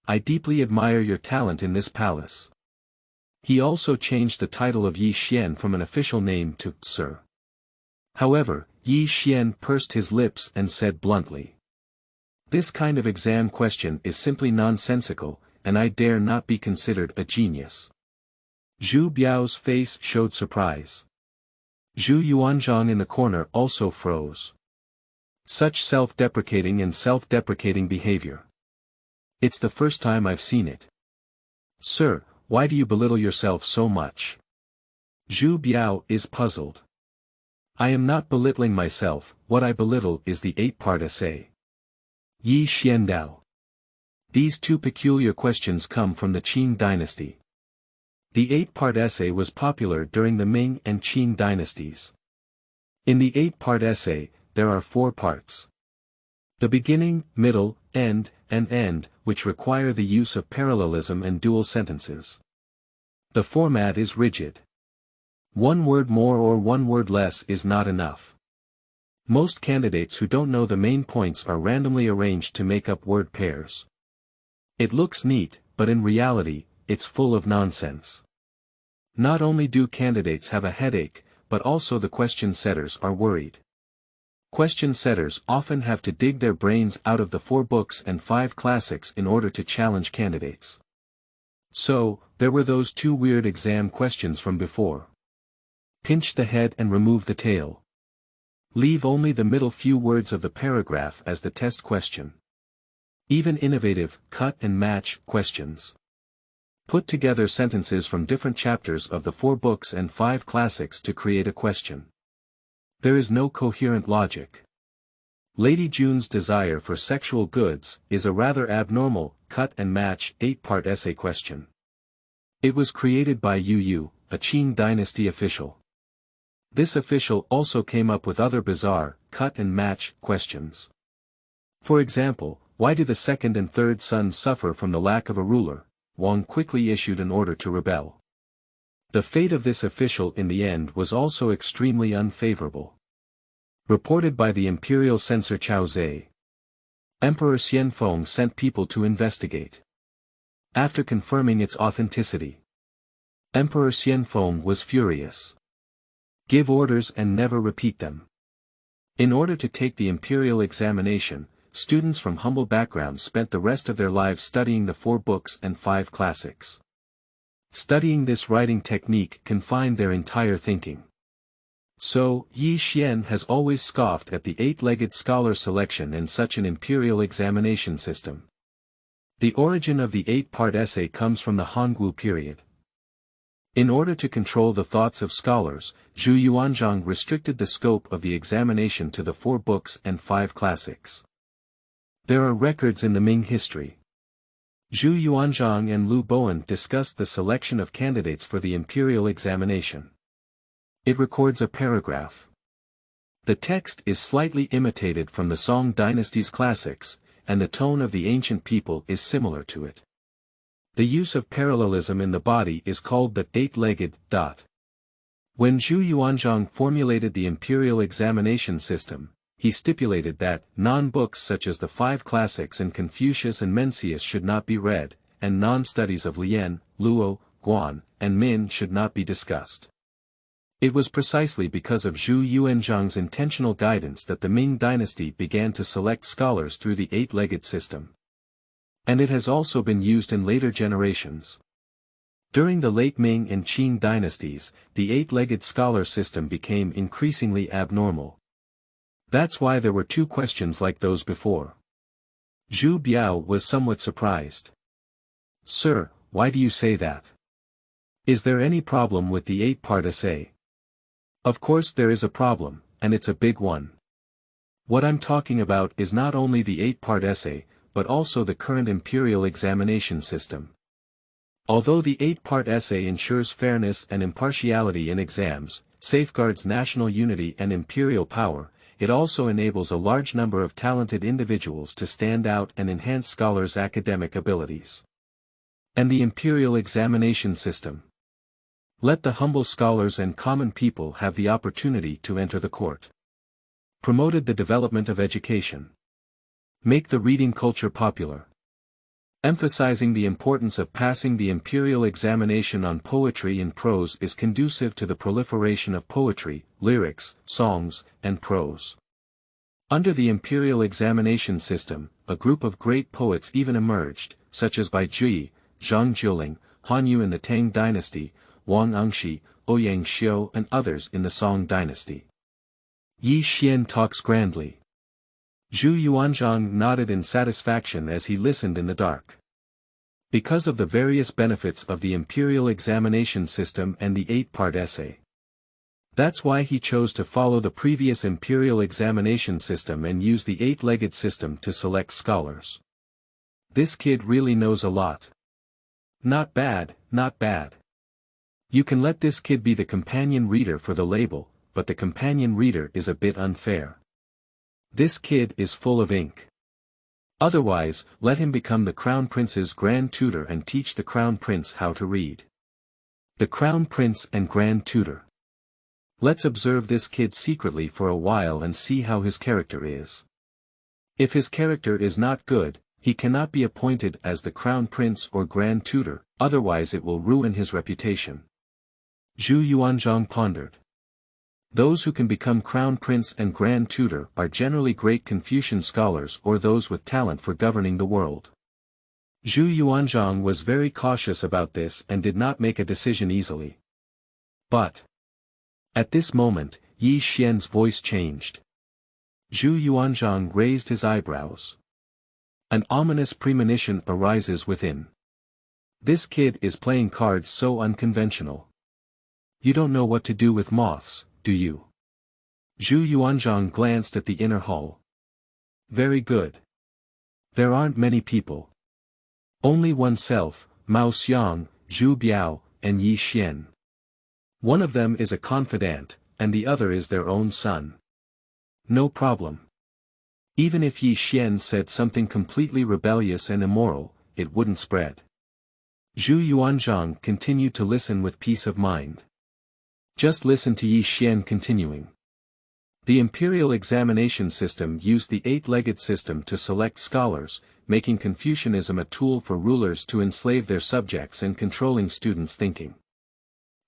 I deeply admire your talent in this palace. He also changed the title of Ye Xuan from an official name to sir. However, Ye Xuan pursed his lips and said bluntly. This kind of exam question is simply nonsensical, and I dare not be considered a genius. Zhu Biao's face showed surprise. Zhu Yuanzhang in the corner also froze. Such self-deprecating behavior. It's the first time I've seen it. Sir, why do you belittle yourself so much? Zhu Biao is puzzled. I am not belittling myself, what I belittle is the 8-part essay. Ye Xuan Dao. These two peculiar questions come from the Qing dynasty. The 8-part essay was popular during the Ming and Qing dynasties. In the 8-part essay, there are 4 parts. The beginning, middle, end, and end, which require the use of parallelism and dual sentences. The format is rigid. 1 word more or 1 word less is not enough. Most candidates who don't know the main points are randomly arranged to make up word pairs. It looks neat, but in reality, it's full of nonsense. Not only do candidates have a headache, but also the question setters are worried. Question setters often have to dig their brains out of the 4 books and 5 classics in order to challenge candidates. So, there were those 2 weird exam questions from before. Pinch the head and remove the tail. Leave only the middle few words of the paragraph as the test question. Even innovative, cut and match questions. Put together sentences from different chapters of the 4 books and 5 classics to create a question. There is no coherent logic. Lady Jun's desire for sexual goods is a rather abnormal, cut and match 8-part essay question. It was created by Yu, a Qing dynasty official. This official also came up with other bizarre, cut and match questions. For example, why do the 2nd and 3rd sons suffer from the lack of a ruler? Wang quickly issued an order to rebel. The fate of this official in the end was also extremely unfavorable. Reported by the imperial censor Cao Zhe. Emperor Xianfeng sent people to investigate. After confirming its authenticity, Emperor Xianfeng was furious. Give orders and never repeat them. In order to take the imperial examination, students from humble backgrounds spent the rest of their lives studying the 4 books and 5 classics. Studying this writing technique confined their entire thinking. So, Ye Xuan has always scoffed at the 8-legged scholar selection in such an imperial examination system. The origin of the 8-part essay comes from the Hongwu period. In order to control the thoughts of scholars, Zhu Yuanzhang restricted the scope of the examination to the 4 books and 5 classics. There are records in the Ming history. Zhu Yuanzhang and Lu Bowen discussed the selection of candidates for the imperial examination. It records a paragraph. The text is slightly imitated from the Song dynasty's classics, and the tone of the ancient people is similar to it. The use of parallelism in the body is called the 8-legged. When Zhu Yuanzhang formulated the imperial examination system, he stipulated that non-books such as the 5 classics and Confucius and Mencius should not be read, and non-studies of Lian, Luo, Guan, and Min should not be discussed. It was precisely because of Zhu Yuanzhang's intentional guidance that the Ming Dynasty began to select scholars through the 8-legged system. And it has also been used in later generations. During the late Ming and Qing dynasties, the 8-legged scholar system became increasingly abnormal. That's why there were 2 questions like those before. Zhu Biao was somewhat surprised. Sir, why do you say that? Is there any problem with the 8-part essay? Of course there is a problem, and it's a big one. What I'm talking about is not only the 8-part essay, but also the current imperial examination system. Although the 8-part essay ensures fairness and impartiality in exams, safeguards national unity and imperial power, it also enables a large number of talented individuals to stand out and enhance scholars' academic abilities. And the imperial examination system. Let the humble scholars and common people have the opportunity to enter the court. Promoted the development of education. Make the reading culture popular. Emphasizing the importance of passing the imperial examination on poetry and prose is conducive to the proliferation of poetry, lyrics, songs, and prose. Under the imperial examination system, a group of great poets even emerged, such as Bai Zhi, Zhang Jiuling, Han Yu in the Tang dynasty, Wang Angxi, Ouyang Xiu and others in the Song dynasty. Ye Xuan talks grandly. Zhu Yuanzhang nodded in satisfaction as he listened in the dark. Because of the various benefits of the imperial examination system and the 8-part essay. That's why he chose to follow the previous imperial examination system and use the 8-legged system to select scholars. This kid really knows a lot. Not bad, not bad. You can let this kid be the companion reader for the label, but the companion reader is a bit unfair. This kid is full of ink. Otherwise, let him become the Crown Prince's Grand Tutor and teach the Crown Prince how to read. The Crown Prince and Grand Tutor. Let's observe this kid secretly for a while and see how his character is. If his character is not good, he cannot be appointed as the Crown Prince or Grand Tutor, otherwise it will ruin his reputation. Zhu Yuanzhang pondered. Those who can become Crown Prince and Grand Tutor are generally great Confucian scholars or those with talent for governing the world. Zhu Yuanzhang was very cautious about this and did not make a decision easily. But at this moment, Ye Xuan's voice changed. Zhu Yuanzhang raised his eyebrows. An ominous premonition arises within. This kid is playing cards so unconventional. You don't know what to do with moths, do you? Zhu Yuanzhang glanced at the inner hall. Very good. There aren't many people. Only oneself, Mao Xiang, Zhu Biao, and Ye Xuan. One of them is a confidant, and the other is their own son. No problem. Even if Ye Xuan said something completely rebellious and immoral, it wouldn't spread. Zhu Yuanzhang continued to listen with peace of mind. Just listen to Ye Xuan continuing. The Imperial Examination system used the eight-legged system to select scholars, making Confucianism a tool for rulers to enslave their subjects and controlling students' thinking.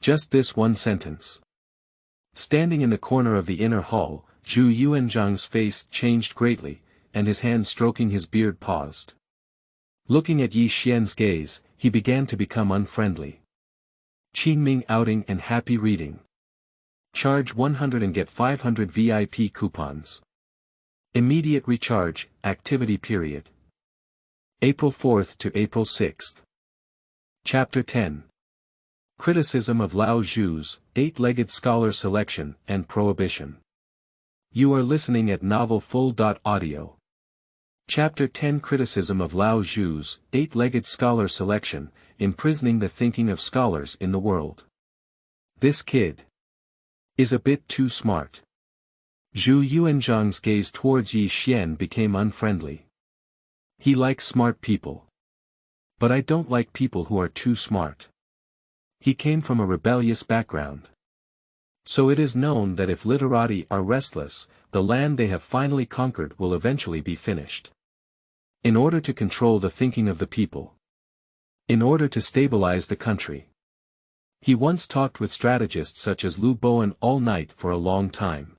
Just this one sentence. Standing in the corner of the inner hall, Zhu Yuanzhang's face changed greatly, and his hand stroking his beard paused. Looking at Ye Xuan's gaze, he began to become unfriendly. Qingming outing and happy reading. Charge 100 and get 500 VIP coupons. Immediate recharge, activity period. April 4th to April 6th. Chapter 10. Criticism of Lao Zhu's Eight-Legged Scholar Selection and Prohibition. You are listening at novelfull.audio. Chapter 10. Criticism of Lao Zhu's Eight-Legged Scholar Selection, Imprisoning the Thinking of Scholars in the World. This kid is a bit too smart. Zhu Yuanzhang's gaze towards Ye Xuan became unfriendly. He likes smart people. But I don't like people who are too smart. He came from a rebellious background. So it is known that if literati are restless, the land they have finally conquered will eventually be finished. In order to control the thinking of the people. In order to stabilize the country. He once talked with strategists such as Lu Bowen all night for a long time.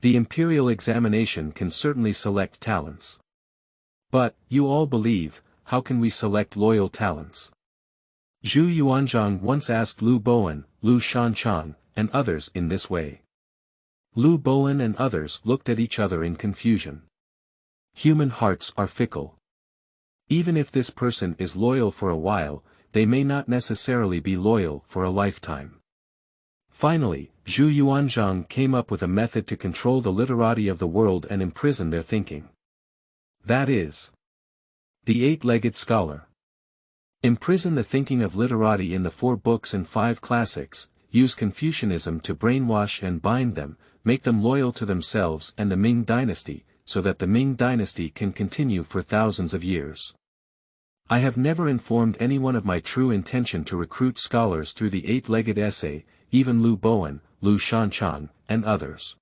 The Imperial Examination can certainly select talents. But, you all believe, how can we select loyal talents? Zhu Yuanzhang once asked Lu Bowen, Lu Shanchang, and others in this way. Lu Bowen and others looked at each other in confusion. Human hearts are fickle. Even if this person is loyal for a while, they may not necessarily be loyal for a lifetime. Finally, Zhu Yuanzhang came up with a method to control the literati of the world and imprison their thinking. That is the eight-legged scholar. Imprison the thinking of literati in the 4 books and 5 classics, use Confucianism to brainwash and bind them, make them loyal to themselves and the Ming Dynasty, so that the Ming Dynasty can continue for thousands of years. I have never informed anyone of my true intention to recruit scholars through the eight-legged essay, even Lu Bowen, Lu Shanchang, and others.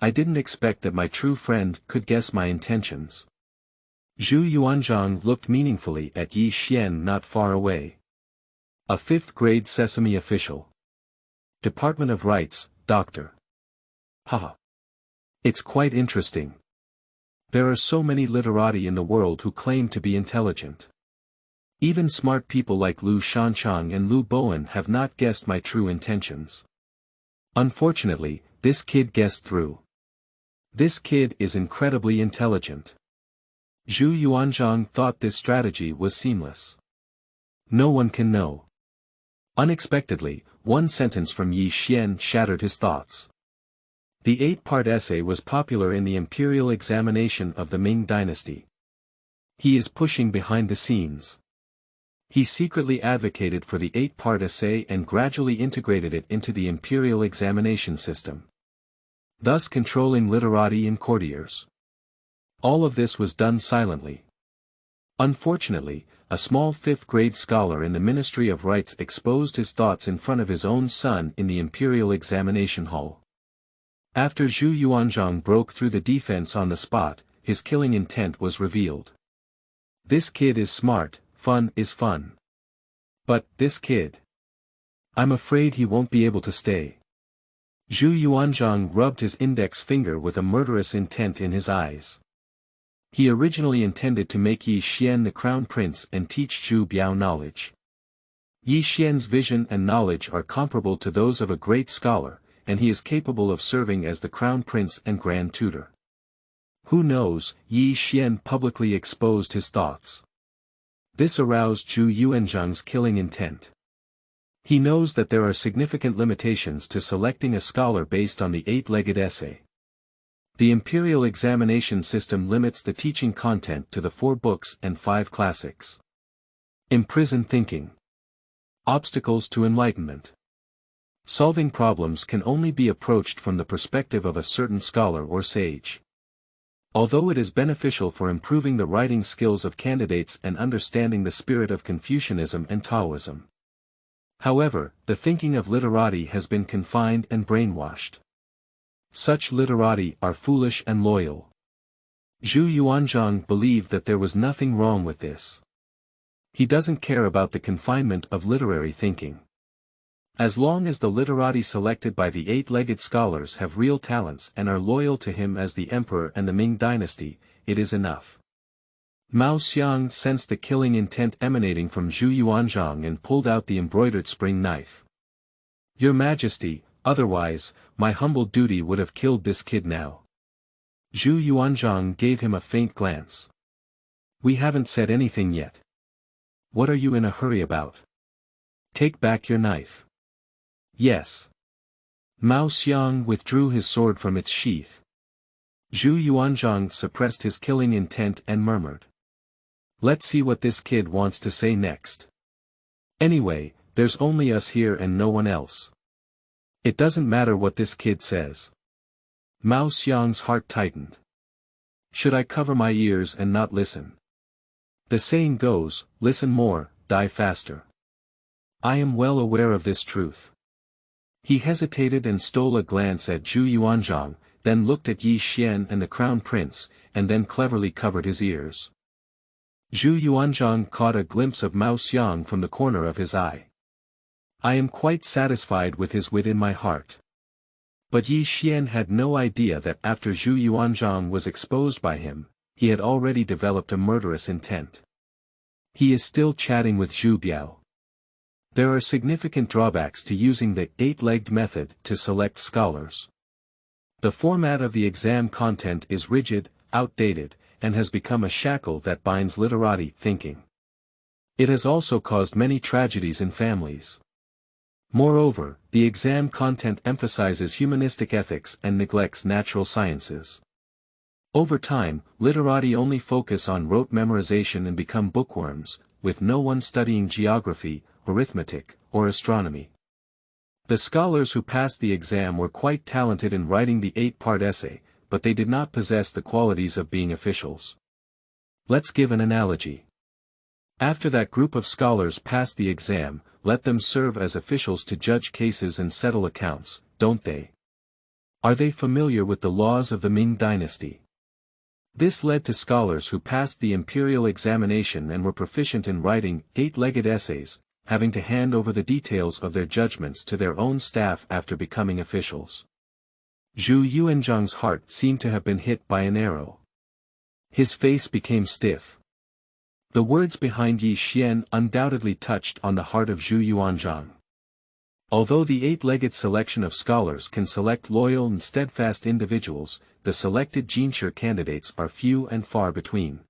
I didn't expect that my true friend could guess my intentions. Zhu Yuanzhang looked meaningfully at Ye Xuan not far away. A 5th grade Sesame official. Department of Rights, Dr. Haha. It's quite interesting. There are so many literati in the world who claim to be intelligent. Even smart people like Lu Shanchang and Lu Bowen have not guessed my true intentions. Unfortunately, this kid guessed through. This kid is incredibly intelligent. Zhu Yuanzhang thought this strategy was seamless. No one can know. Unexpectedly, one sentence from Ye Xuan shattered his thoughts. The 8-part essay was popular in the Imperial Examination of the Ming Dynasty. He is pushing behind the scenes. He secretly advocated for the 8-part essay and gradually integrated it into the Imperial Examination system. Thus controlling literati and courtiers. All of this was done silently. Unfortunately, a small 5th grade scholar in the Ministry of Rights exposed his thoughts in front of his own son in the Imperial Examination Hall. After Zhu Yuanzhang broke through the defense on the spot, his killing intent was revealed. This kid is smart, fun is fun. But, this kid. I'm afraid he won't be able to stay. Zhu Yuanzhang rubbed his index finger with a murderous intent in his eyes. He originally intended to make Ye Xuan the crown prince and teach Zhu Biao knowledge. Ye Xuan's vision and knowledge are comparable to those of a great scholar, and he is capable of serving as the crown prince and grand tutor. Who knows, Ye Xuan publicly exposed his thoughts. This aroused Zhu Yuanzhang's killing intent. He knows that there are significant limitations to selecting a scholar based on the 8-legged essay. The Imperial Examination system limits the teaching content to the 4 books and 5 classics. Imprison thinking. Obstacles to enlightenment. Solving problems can only be approached from the perspective of a certain scholar or sage. Although it is beneficial for improving the writing skills of candidates and understanding the spirit of Confucianism and Taoism. However, the thinking of literati has been confined and brainwashed. Such literati are foolish and loyal. Zhu Yuanzhang believed that there was nothing wrong with this. He doesn't care about the confinement of literary thinking. As long as the literati selected by the eight-legged scholars have real talents and are loyal to him as the emperor and the Ming Dynasty, it is enough. Mao Xiang sensed the killing intent emanating from Zhu Yuanzhang and pulled out the embroidered spring knife. "Your Majesty, otherwise, my humble duty would have killed this kid now." Zhu Yuanzhang gave him a faint glance. "We haven't said anything yet. What are you in a hurry about? Take back your knife." "Yes." Mao Xiang withdrew his sword from its sheath. Zhu Yuanzhang suppressed his killing intent and murmured, "Let's see what this kid wants to say next. Anyway, there's only us here and no one else. It doesn't matter what this kid says." Mao Xiang's heart tightened. "Should I cover my ears and not listen? The saying goes, listen more, die faster. I am well aware of this truth." He hesitated and stole a glance at Zhu Yuanzhang, then looked at Ye Xuan and the crown prince, and then cleverly covered his ears. Zhu Yuanzhang caught a glimpse of Mao Xiang from the corner of his eye. "I am quite satisfied with his wit in my heart." But Ye Xuan had no idea that after Zhu Yuanzhang was exposed by him, he had already developed a murderous intent. He is still chatting with Zhu Biao. There are significant drawbacks to using the eight-legged method to select scholars. The format of the exam content is rigid, outdated, and has become a shackle that binds literati thinking. It has also caused many tragedies in families. Moreover, the exam content emphasizes humanistic ethics and neglects natural sciences. Over time, literati only focus on rote memorization and become bookworms, with no one studying geography, arithmetic, or astronomy. The scholars who passed the exam were quite talented in writing the 8-part essay, but they did not possess the qualities of being officials. Let's give an analogy. After that group of scholars passed the exam, let them serve as officials to judge cases and settle accounts, don't they? Are they familiar with the laws of the Ming Dynasty? This led to scholars who passed the Imperial Examination and were proficient in writing 8-legged essays, having to hand over the details of their judgments to their own staff after becoming officials. Zhu Yuanzhang's heart seemed to have been hit by an arrow. His face became stiff. The words behind Ye Xuan undoubtedly touched on the heart of Zhu Yuanzhang. Although the eight-legged selection of scholars can select loyal and steadfast individuals, the selected Jinshi candidates are few and far between.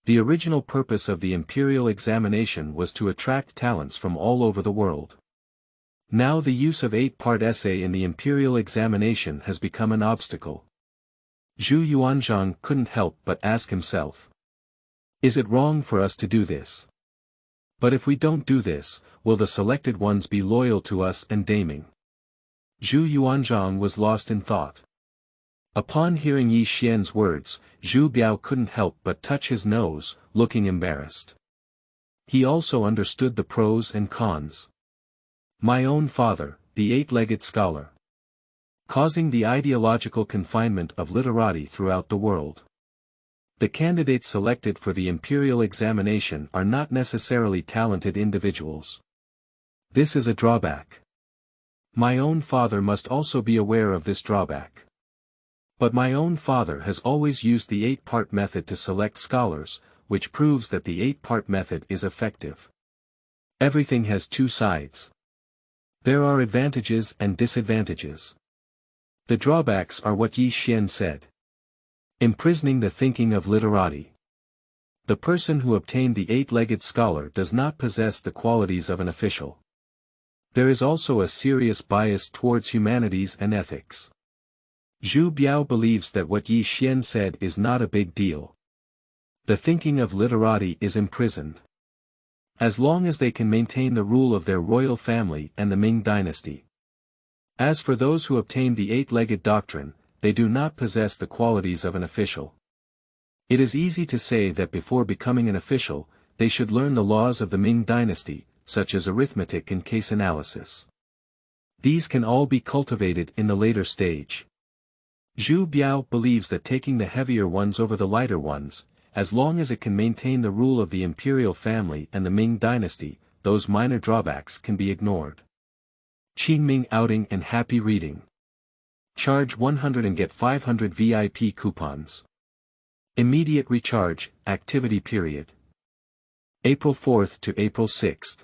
The original purpose of the Imperial Examination was to attract talents from all over the world. Now the use of 8-part essay in the Imperial Examination has become an obstacle. Zhu Yuanzhang couldn't help but ask himself, "Is it wrong for us to do this? But if we don't do this, will the selected ones be loyal to us and Daming?" Zhu Yuanzhang was lost in thought. Upon hearing Ye Xuan's words, Zhu Biao couldn't help but touch his nose, looking embarrassed. He also understood the pros and cons. My own father, the eight-legged scholar. Causing the ideological confinement of literati throughout the world. The candidates selected for the Imperial Examination are not necessarily talented individuals. This is a drawback. My own father must also be aware of this drawback. But my own father has always used the 8-part method to select scholars, which proves that the 8-part method is effective. Everything has two sides. There are advantages and disadvantages. The drawbacks are what Ye Xuan said. Imprisoning the thinking of literati. The person who obtained the 8-legged scholar does not possess the qualities of an official. There is also a serious bias towards humanities and ethics. Zhu Biao believes that what Ye Xuan said is not a big deal. The thinking of literati is imprisoned. As long as they can maintain the rule of their royal family and the Ming Dynasty. As for those who obtained the 8-legged doctrine, they do not possess the qualities of an official. It is easy to say that before becoming an official, they should learn the laws of the Ming Dynasty, such as arithmetic and case analysis. These can all be cultivated in the later stage. Zhu Biao believes that taking the heavier ones over the lighter ones, as long as it can maintain the rule of the imperial family and the Ming Dynasty, those minor drawbacks can be ignored. Qingming outing and happy reading. Charge 100 and get 500 VIP coupons. Immediate recharge, activity period. April 4th to April 6th.